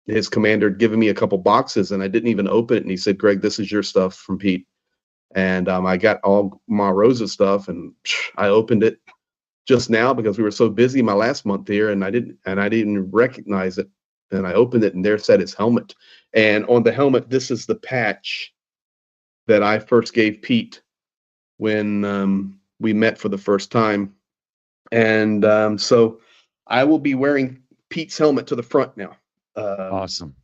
his commander had given me a couple boxes, and I didn't even open it. And he said, Greg, this is your stuff from Pete. And I got all my Rosa stuff, and I opened it just now because we were so busy my last month here, and I didn't recognize it. And I opened it, and there sat his helmet. And on the helmet, this is the patch that I first gave Pete when we met for the first time. And so I will be wearing Pete's helmet to the front now. Awesome.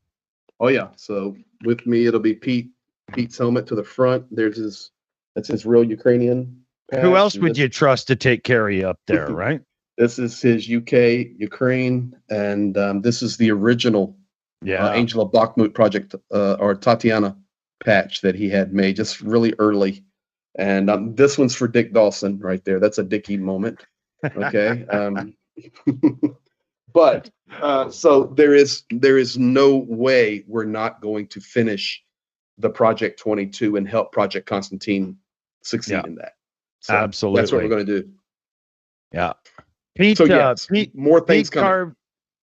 Oh yeah. So with me, it'll be Pete's helmet to the front. That's his real Ukrainian patch. Who else would you trust to take care of you up there, right? This is his Ukraine, and this is the original Angel of Bakhmut project or Tatiana patch that he had made just really early. And this one's for Dick Dawson right there. That's a Dickie moment. Okay. But so there is no way we're not going to finish the Project 22 and help Project Constantine succeed in that. So absolutely. That's what we're going to do. Yeah. Pete, so yes, Pete, more things coming.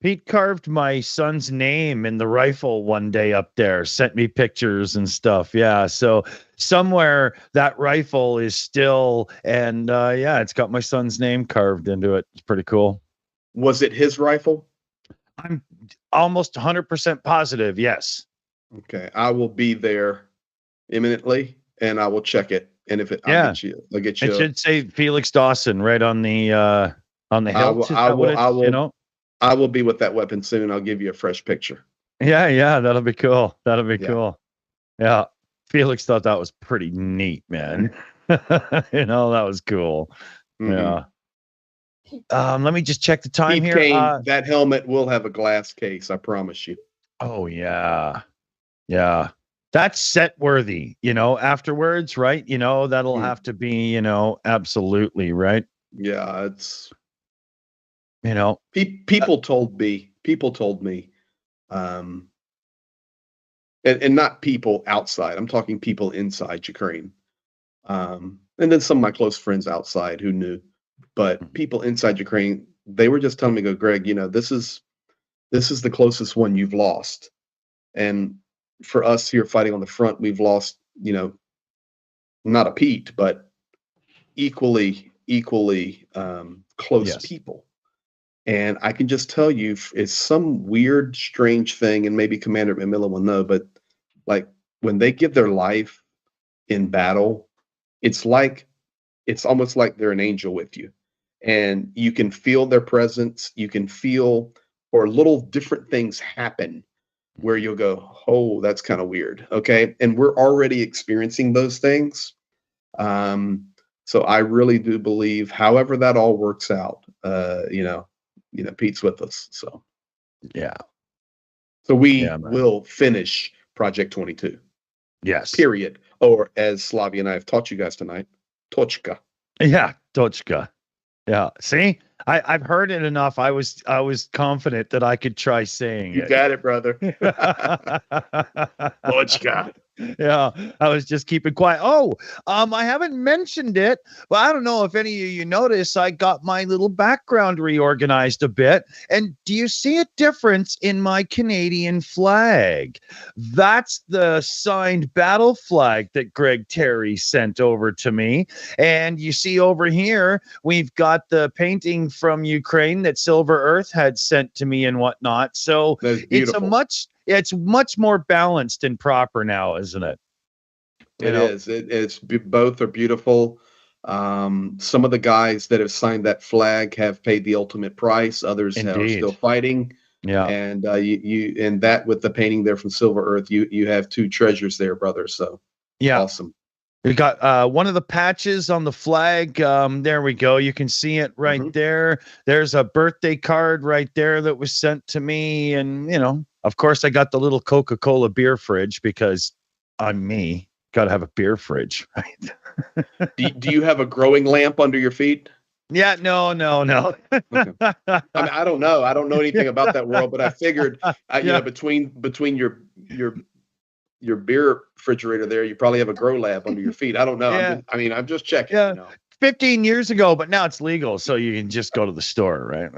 Pete carved my son's name in the rifle one day up there, sent me pictures and stuff. Yeah. So somewhere that rifle is still, and it's got my son's name carved into it. It's pretty cool. Was it his rifle? I'm almost 100% positive. Yes. Okay. I will be there imminently, and I will check it. And if I'll get you. It should say Felix Dawson right on the hilt. I will be with that weapon soon. I'll give you a fresh picture. Yeah, that'll be cool. Cool. Yeah, Felix thought that was pretty neat, man. That was cool. Yeah. Let me just check the time here. That helmet will have a glass case, I promise you. Oh yeah. That's set worthy, afterwards, right? That'll have to be, absolutely, right? Yeah, it's people told me, and not people outside. I'm talking people inside Ukraine. And then some of my close friends outside who knew, but people inside Ukraine, they were just telling me, Greg, this is the closest one you've lost. And for us here fighting on the front, we've lost, not a Pete, but equally close people. And I can just tell you, it's some weird, strange thing, and maybe Commander McMillan will know, but like when they give their life in battle, it's almost like they're an angel with you. And you can feel their presence. You can feel, or little different things happen where you'll go, oh, that's kind of weird. Okay. And we're already experiencing those things. So I really do believe, however that all works out, Pete's with us. So, yeah. So we will finish Project 22. Yes. Period. Or as Slavia and I have taught you guys tonight, Tochka. Yeah. Tochka. Yeah. See, I've heard it enough. I was confident that I could try saying it. You got it, brother. Tochka. Yeah, I was just keeping quiet. Oh, I haven't mentioned it, but I don't know if any of you notice, I got my little background reorganized a bit. And do you see a difference in my Canadian flag? That's the signed battle flag that Greg Terry sent over to me. And you see over here, we've got the painting from Ukraine that Silver Earth had sent to me and whatnot. So That's it's beautiful. it's much more balanced and proper now, isn't it? It is. Both are beautiful. Some of the guys that have signed that flag have paid the ultimate price. Others are Indeed. still fighting. Yeah. And and that with the painting there from Silver Earth, you have two treasures there, brother. So Yeah. awesome. We got one of the patches on the flag. There we go. You can see it right there. There's a birthday card right there that was sent to me. And, you know, of course, I got the little Coca-Cola beer fridge because I'm me. Got to have a beer fridge, right? Do you have a growing lamp under your feet? Yeah, no. Okay. I mean, I don't know. I don't know anything about that world, but I figured, you know, between your beer refrigerator there, you probably have a grow lab under your feet. I don't know. Yeah. I'm just checking. Yeah. You know. 15 years ago, but now it's legal, so you can just go to the store, right?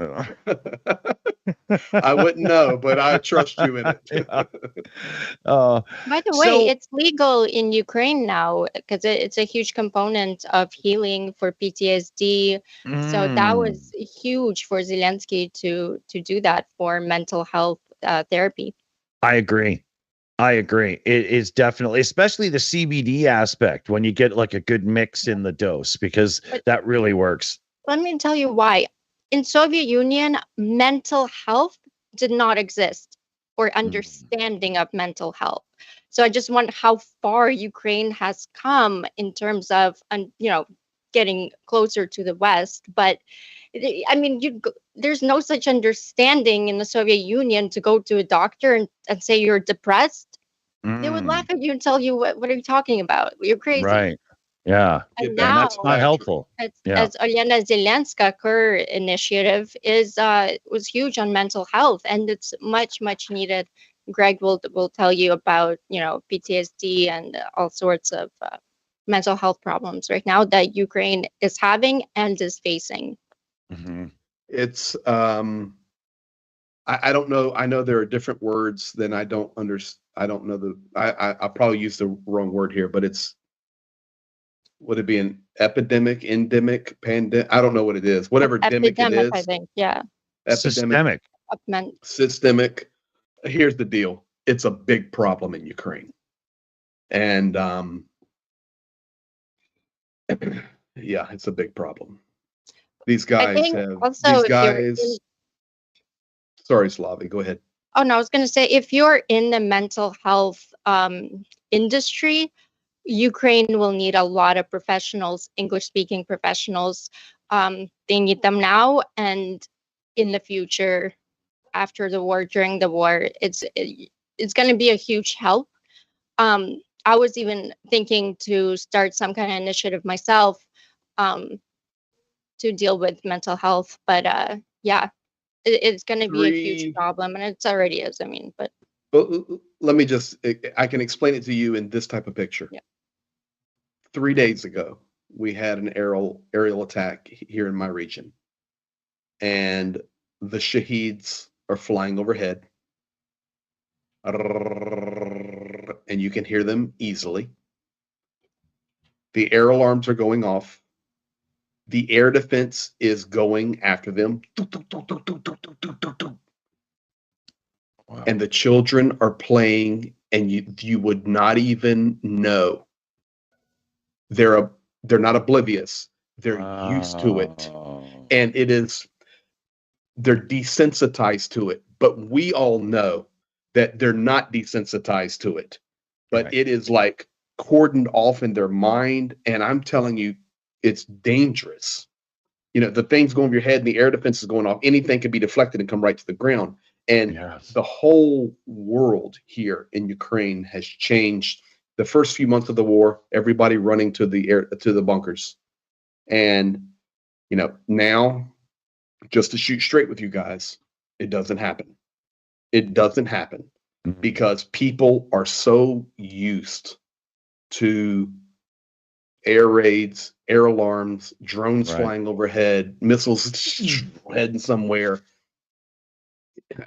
I wouldn't know, but I trust you in it. Yeah. By the way, it's legal in Ukraine now because it's a huge component of healing for PTSD. So that was huge for Zelensky to do that for mental health therapy. I agree. It is definitely, especially the CBD aspect when you get like a good mix in the dose, because that really works. Let me tell you why. In Soviet Union, mental health did not exist, or understanding of mental health. So I just wonder how far Ukraine has come in terms of, getting closer to the West. But I mean, there's no such understanding in the Soviet Union to go to a doctor and say you're depressed. They would laugh at you and tell you, what are you talking about? You're crazy. Right. Yeah. And now, that's not helpful. As Olyena Zelenska, her initiative was huge on mental health, and it's much, much needed. Greg will tell you about, PTSD and all sorts of mental health problems right now that Ukraine is having and is facing. It's I don't know. I know there are different words that I don't understand. I don't know I probably used the wrong word here, but would it be an epidemic, endemic, pandemic? I don't know what it is. Whatever demic it is. I think, yeah. Systemic. Systemic. Here's the deal. It's a big problem in Ukraine. And yeah, it's a big problem. These guys sorry, Slavi, go ahead. Oh, no, I was going to say, if you're in the mental health industry, Ukraine will need a lot of professionals, English-speaking professionals. They need them now and in the future, after the war, during the war. It's going to be a huge help. I was even thinking to start some kind of initiative myself to deal with mental health. But yeah, it's going to be a huge problem, and it already is. I mean, but let me I can explain it to you in this type of picture. Yeah. 3 days ago, we had an aerial attack here in my region, and the Shaheeds are flying overhead, and you can hear them easily. The air alarms are going off. The air defense is going after them. Wow. And the children are playing, and you would not even know. They're not oblivious. They're used to it. And they're desensitized to it. But we all know that they're not desensitized to it. But it is like cordoned off in their mind. And I'm telling you, it's dangerous. The thing's going over your head and the air defense is going off. Anything can be deflected and come right to the ground. And the whole world here in Ukraine has changed. The first few months of the war, everybody running to the bunkers. And, now, just to shoot straight with you guys, it doesn't happen. It doesn't happen. because people are so used to air raids, air alarms, drones flying overhead, missiles heading somewhere.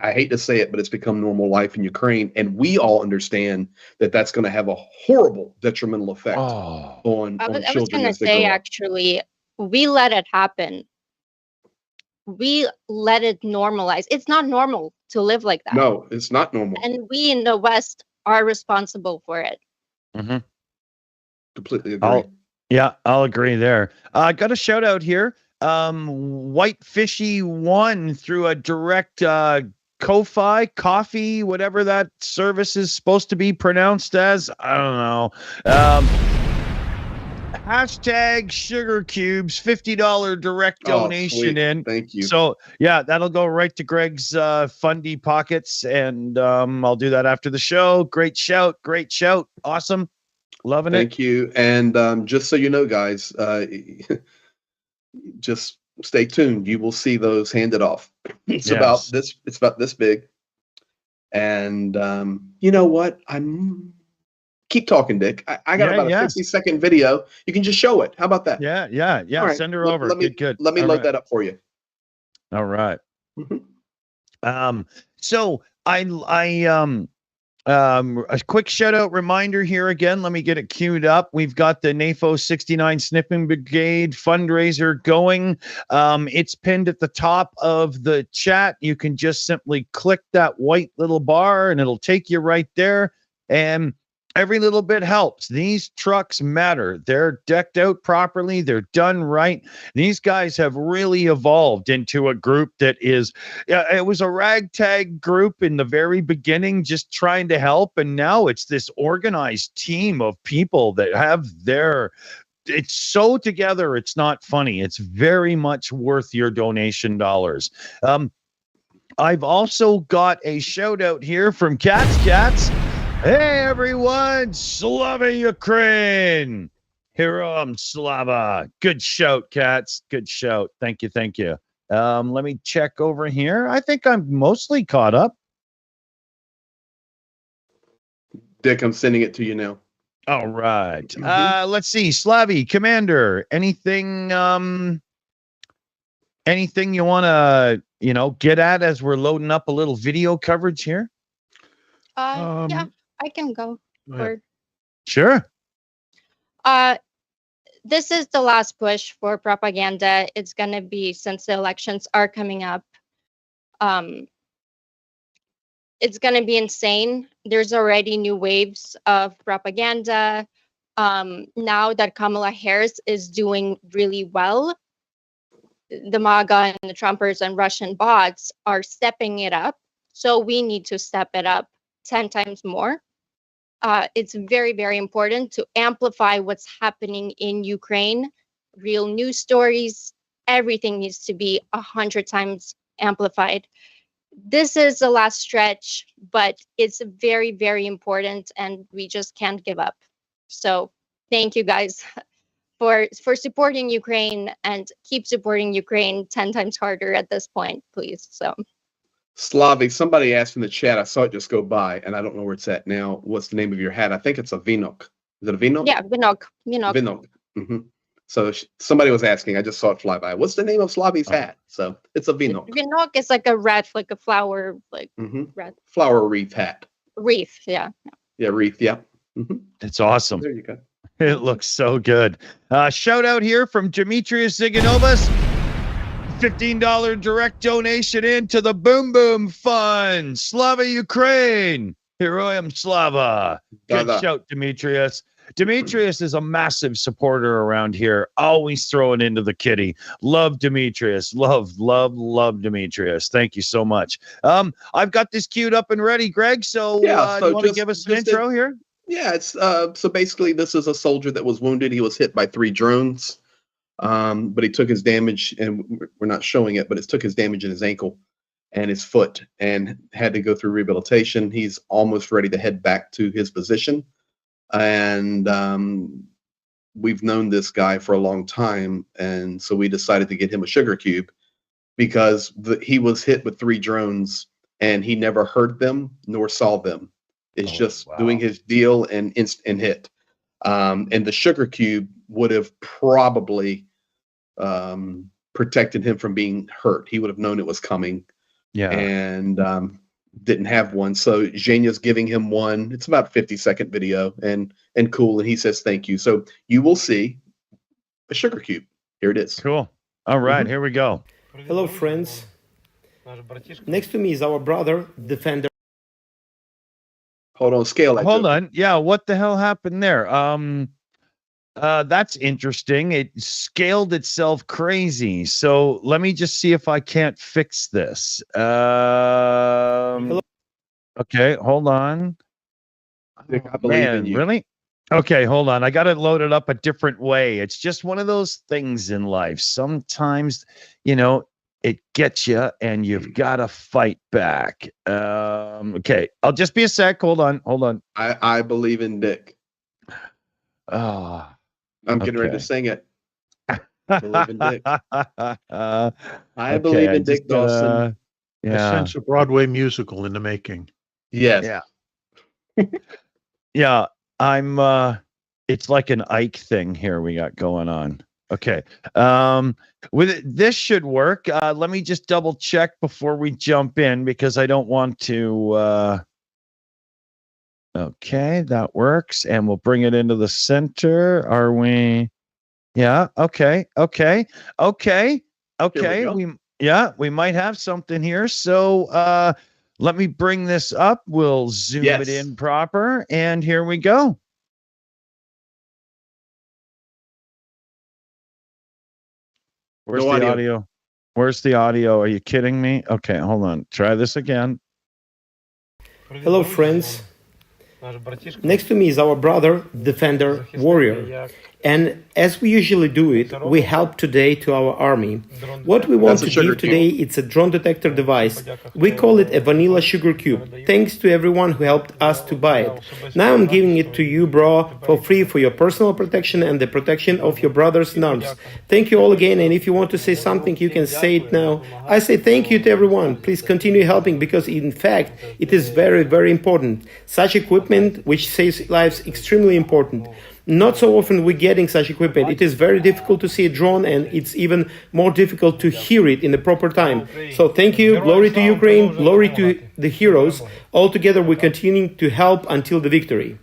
I hate to say it, but it's become normal life in Ukraine, and we all understand that that's going to have a horrible detrimental effect on I was children going to as they say, grow up. actually, we let it happen. We let it normalize. It's not normal to live like that. No, it's not normal. And we in the West are responsible for it. Mm-hmm. Completely agree. I'll agree there. I got a shout out here. White Fishy One through a direct Ko-Fi, coffee, whatever that service is supposed to be pronounced as. I don't know. Hashtag Sugar Cubes, $50 direct donation in. Thank you. So yeah, that'll go right to Greg's fundy pockets, and I'll do that after the show. Great shout, awesome, loving it. Thank you. And just so you know, guys, just stay tuned. You will see those handed off. It's about this big. And you know what? Keep talking, Dick. I got about a 60-second video. You can just show it. How about that? Yeah. Right. Send her over. Good. Let me load that up for you. All right. Mm-hmm. So a quick shout out reminder here again. Let me get it queued up. We've got the NAFO 69 Sniffing Brigade fundraiser going. It's pinned at the top of the chat. You can just simply click that white little bar and it'll take you right there. And every little bit helps. These trucks matter. They're decked out properly. They're done right. These guys have really evolved into a group that is, it was a ragtag group in the very beginning, just trying to help. And now it's this organized team of people that have it's so together. It's not funny. It's very much worth your donation dollars. I've also got a shout out here from Cats. Hey everyone, Slava Ukraine. Heroam Slava. Good shout, Cats. Good shout. Thank you. Let me check over here. I think I'm mostly caught up. Dick, I'm sending it to you now. All right. Let's see. Slavy, Commander, anything you want to, get at as we're loading up a little video coverage here? Yeah. I can go. Sure. This is the last push for propaganda. It's going to be, since the elections are coming up, it's going to be insane. There's already new waves of propaganda. Now that Kamala Harris is doing really well, the MAGA and the Trumpers and Russian bots are stepping it up. So we need to step it up 10 times more. It's very, very important to amplify what's happening in Ukraine. Real news stories, everything needs to be 100 times amplified. This is the last stretch, but it's very, very important, and we just can't give up. So thank you guys for supporting Ukraine, and keep supporting Ukraine 10 times harder at this point, please. So. Slavic, somebody asked in the chat, I saw it just go by, and I don't know where it's at now. What's the name of your hat? I think it's a Vinok. Is it a Vinok? Yeah, Vinok. Mm-hmm. So somebody was asking, I just saw it fly by. What's the name of Slavi's hat? So it's a Vinok. Vinok is like a wreath, like a flower, wreath. Flower wreath hat. Wreath, yeah. Yeah, wreath, yeah. Mm-hmm. It's awesome. There you go. It looks so good. Shout out here from Demetrius Ziganovas. $15 direct donation into the Boom Boom Fund. Slava Ukraine. Heroyam Slava. Good shout, Demetrius. Demetrius is a massive supporter around here. Always throwing into the kitty. Love Demetrius. Love Demetrius. Thank you so much. I've got this queued up and ready, Greg. So, you want to give us an intro here? Yeah, it's so basically this is a soldier that was wounded. He was hit by 3 drones. But he took his damage, and we're not showing it, but it took his damage in his ankle and his foot and had to go through rehabilitation. He's almost ready to head back to his position. And we've known this guy for a long time. And so we decided to get him a sugar cube because he was hit with 3 drones and he never heard them nor saw them. It's just doing his deal and hit. And the sugar cube would have probably protected him from being hurt. He would have known it was coming. Yeah. And didn't have one. So Zhenya's giving him one. It's about a 50-second video and cool. And he says, thank you. So you will see a sugar cube. Here it is. Cool. All right, here we go. Hello, friends. Next to me is our brother, Defender. Hold on, scale that. Hold joke. on. Yeah, what the hell happened there? That's interesting. It scaled itself crazy. So let me just see if I can't fix this. Okay, hold on. Dick, I believe in you. Really? Okay, hold on. I got it loaded up a different way. It's just one of those things in life. Sometimes, it gets you and you've got to fight back. Okay, I'll just be a sec. Hold on. I believe in Dick. Oh, I'm getting ready to sing it. I believe in Dick. I believe Okay, in Dick Dawson. I sense a Broadway musical in the making. Yes. Yeah. Yeah. I'm it's like an Ike thing here we got going on. Okay. This should work. Let me just double check before we jump in because I don't want to okay, that works. And we'll bring it into the center. Are we? Yeah, okay. We might have something here. So let me bring this up. We'll zoom it in proper. And here we go. Where's the audio? Where's the audio? Are you kidding me? Okay, hold on. Try this again. Hello, friends. Next to me is our brother, Defender, Warrior. And as we usually do it, we help today to our army. What we want to give today, it's a drone detector device. We call it a vanilla sugar cube. Thanks to everyone who helped us to buy it. Now I'm giving it to you, bro, for free for your personal protection and the protection of your brothers and arms. Thank you all again, and if you want to say something, you can say it now. I say thank you to everyone. Please continue helping because, in fact, it is very, very important. Such equipment, which saves lives, extremely important. Not so often we're getting such equipment. It is very difficult to see a drone, and it's even more difficult to hear it in the proper time. So thank you, glory to Ukraine, glory to the heroes. All together we're continuing to help until the victory.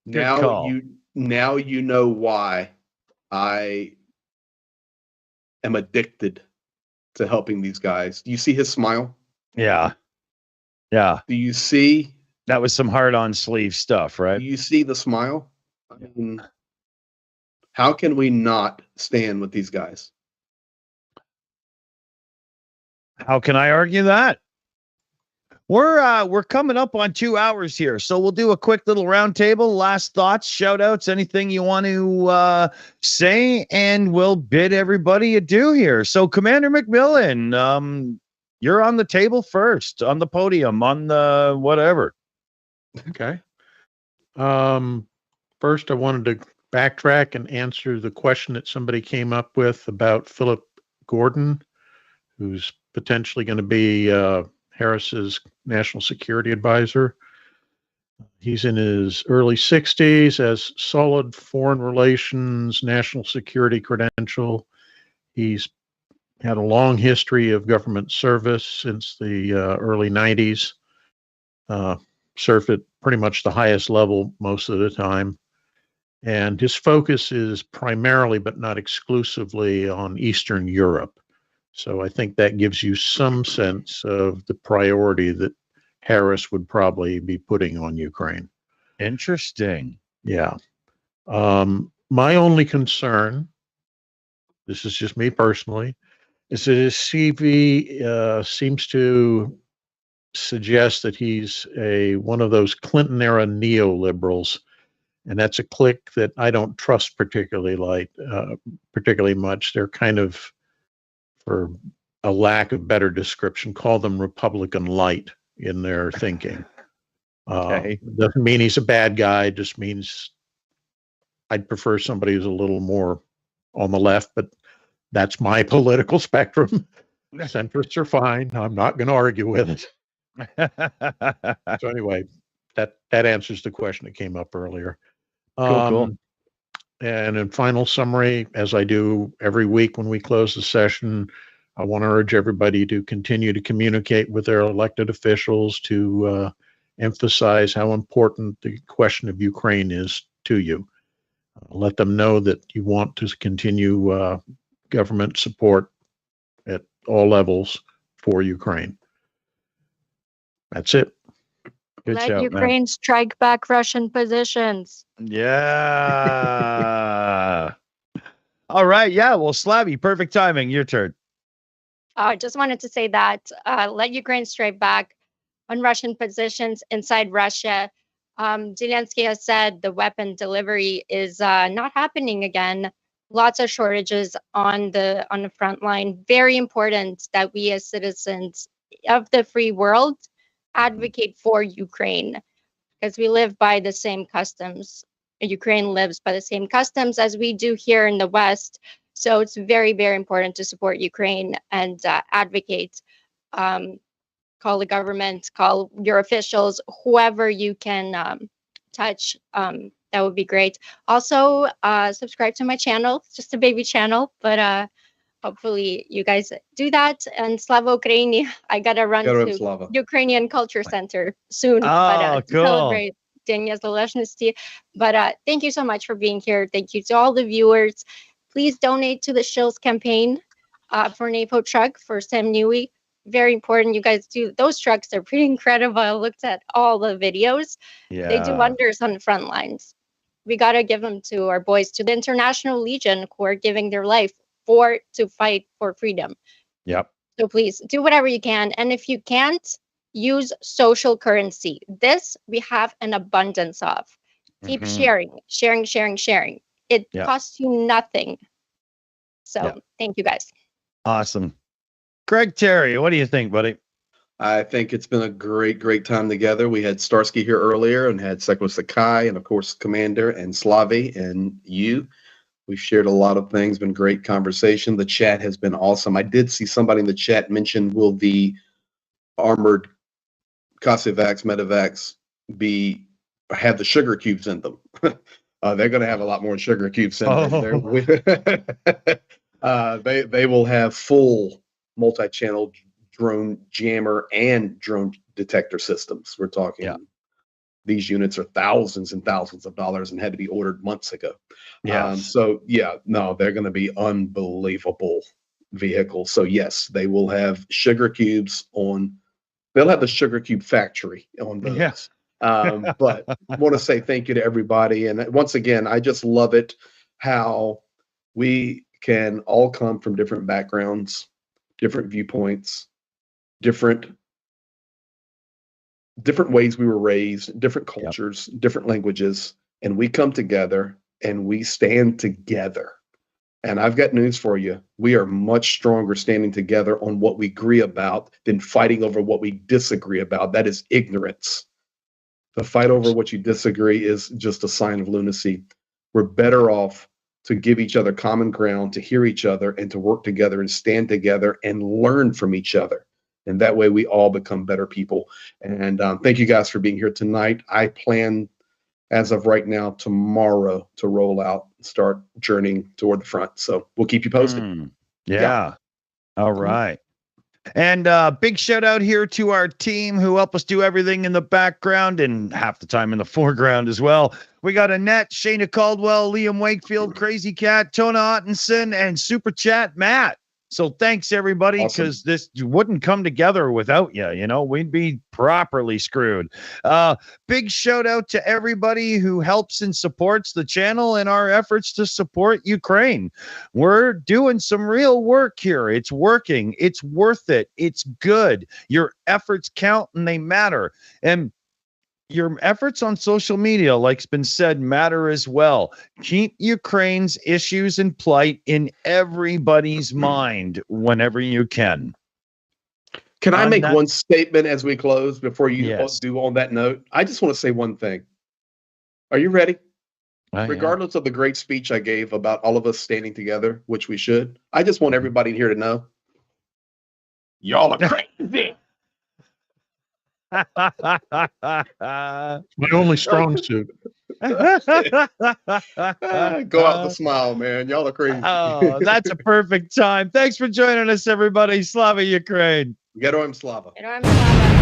Now you know why I am addicted to helping these guys. Do you see his smile? Yeah. Do you see? That was some hard-on sleeve stuff, right? Do you see the smile? I mean, how can we not stand with these guys? How can I argue that? We're coming up on 2 hours here, so we'll do a quick little roundtable. Last thoughts, shout-outs, anything you want to say, and we'll bid everybody adieu here. So, Commander McMillan, you're on the table first, on the podium, on the whatever. Okay. First, I wanted to backtrack and answer the question that somebody came up with about Philip Gordon, who's potentially going to be Harris's national security advisor. He's in his early 60s, has solid foreign relations, national security credential. He's had a long history of government service since the early 90s. Served at pretty much the highest level most of the time. And his focus is primarily, but not exclusively, on Eastern Europe. So I think that gives you some sense of the priority that Harris would probably be putting on Ukraine. Interesting. Yeah. My only concern, this is just me personally, is that his CV seems to suggest that he's one of those Clinton-era neoliberals, and that's a clique that I don't trust particularly much. They're kind of, for a lack of better description, call them Republican light in their thinking. Okay. Doesn't mean he's a bad guy, just means I'd prefer somebody who's a little more on the left, but that's my political spectrum. Centrists are fine. I'm not going to argue with it. So anyway, that answers the question that came up earlier. Cool. And in final summary, as I do every week when we close the session, I want to urge everybody to continue to communicate with their elected officials to emphasize how important the question of Ukraine is to you. Let them know that you want to continue government support at all levels for Ukraine. That's it. Good Let shout, Ukraine strike back Russian positions. Yeah. All right. Yeah. Well, Slabby, perfect timing. Your turn. I just wanted to say that let Ukraine strike back on Russian positions inside Russia. Zelensky has said the weapon delivery is not happening again. Lots of shortages on the front line. Very important that we as citizens of the free world advocate for Ukraine, because we live by the same customs. Ukraine lives by the same customs as we do here in the West. So it's very, very important to support Ukraine and advocate. Call the government, call your officials, whoever you can touch. That would be great. Also, subscribe to my channel. It's just a baby channel, but hopefully you guys do that. And Slava Ukraini, I gotta run to Ukrainian Culture Center soon. To celebrate Dnia Zalezhnosti. But thank you so much for being here. Thank you to all the viewers. Please donate to the Shills campaign for NAPO truck for Sam Newey. Very important. You guys do those trucks. They're pretty incredible. I looked at all the videos. Yeah. They do wonders on the front lines. We got to give them to our boys, to the International Legion, who are giving their life to fight for freedom. Yep. So please do whatever you can. And if you can't, use social currency. This we have an abundance of. Keep sharing. It costs you nothing. So thank you guys. Awesome. Greg Terry, what do you think, buddy? I think it's been a great time together. We had Starsky here earlier and had Seklo Sakai and, of course, Commander and Slavi and you. We've shared a lot of things, been great conversation. The chat has been awesome. I did see somebody in the chat mention, will the armored Cosavacs, Medivacs have the sugar cubes in them? They're going to have a lot more sugar cubes in them. They will have full multi-channel drone jammer and drone detector systems. We're talking these units are thousands and thousands of dollars and had to be ordered months ago. Yes. They're going to be unbelievable vehicles. So yes, they will have sugar cubes on. They'll have the sugar cube factory on those. Yes. But I want to say thank you to everybody. And once again, I just love it how we can all come from different backgrounds, different viewpoints, different ways we were raised, different cultures, different languages, and we come together and we stand together. And I've got news for you. We are much stronger standing together on what we agree about than fighting over what we disagree about. That is ignorance. The fight over what you disagree is just a sign of lunacy. We're better off to give each other common ground, to hear each other, and to work together and stand together and learn from each other. And that way we all become better people. And thank you guys for being here tonight. I plan, as of right now, tomorrow to roll out, start journeying toward the front. So we'll keep you posted. Yeah. All right. And big shout out here to our team who help us do everything in the background and half the time in the foreground as well. We got Annette, Shayna Caldwell, Liam Wakefield, Crazy Cat, Tona Ottenson, and Super Chat Matt. So thanks everybody, because this wouldn't come together without you. You know, we'd be properly screwed. Big shout out to everybody who helps and supports the channel in our efforts to support Ukraine. We're doing some real work here. It's working. It's worth it. It's good. Your efforts count and they matter. And your efforts on social media, like's been said, matter as well. Keep Ukraine's issues and plight in everybody's mind whenever you can. Can I make one statement as we close before you do on that note? I just want to say one thing. Are you ready? Regardless of the great speech I gave about all of us standing together, which we should, I just want everybody here to know Y'all are crazy. My only strong suit. Go out the smile, man. Y'all are crazy. Oh, that's a perfect time. Thanks for joining us, everybody. Slava Ukraine. Geroim Slava. Geroim Slava.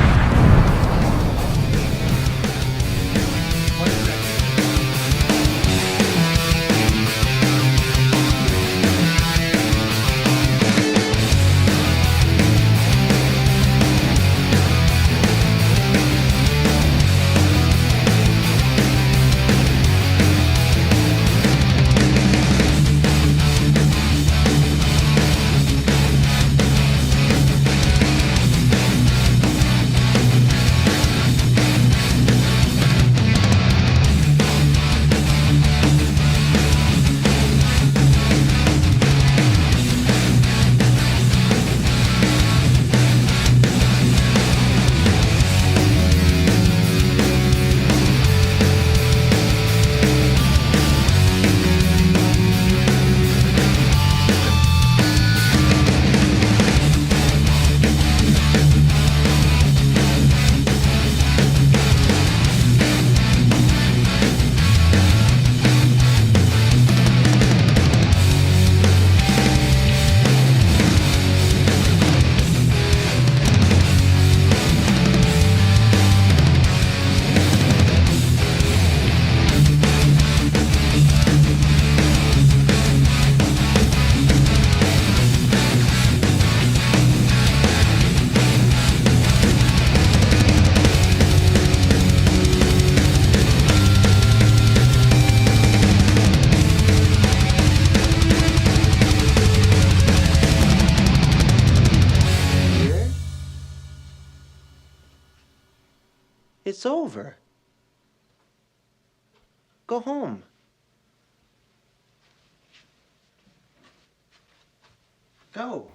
It's over. Go home. Go.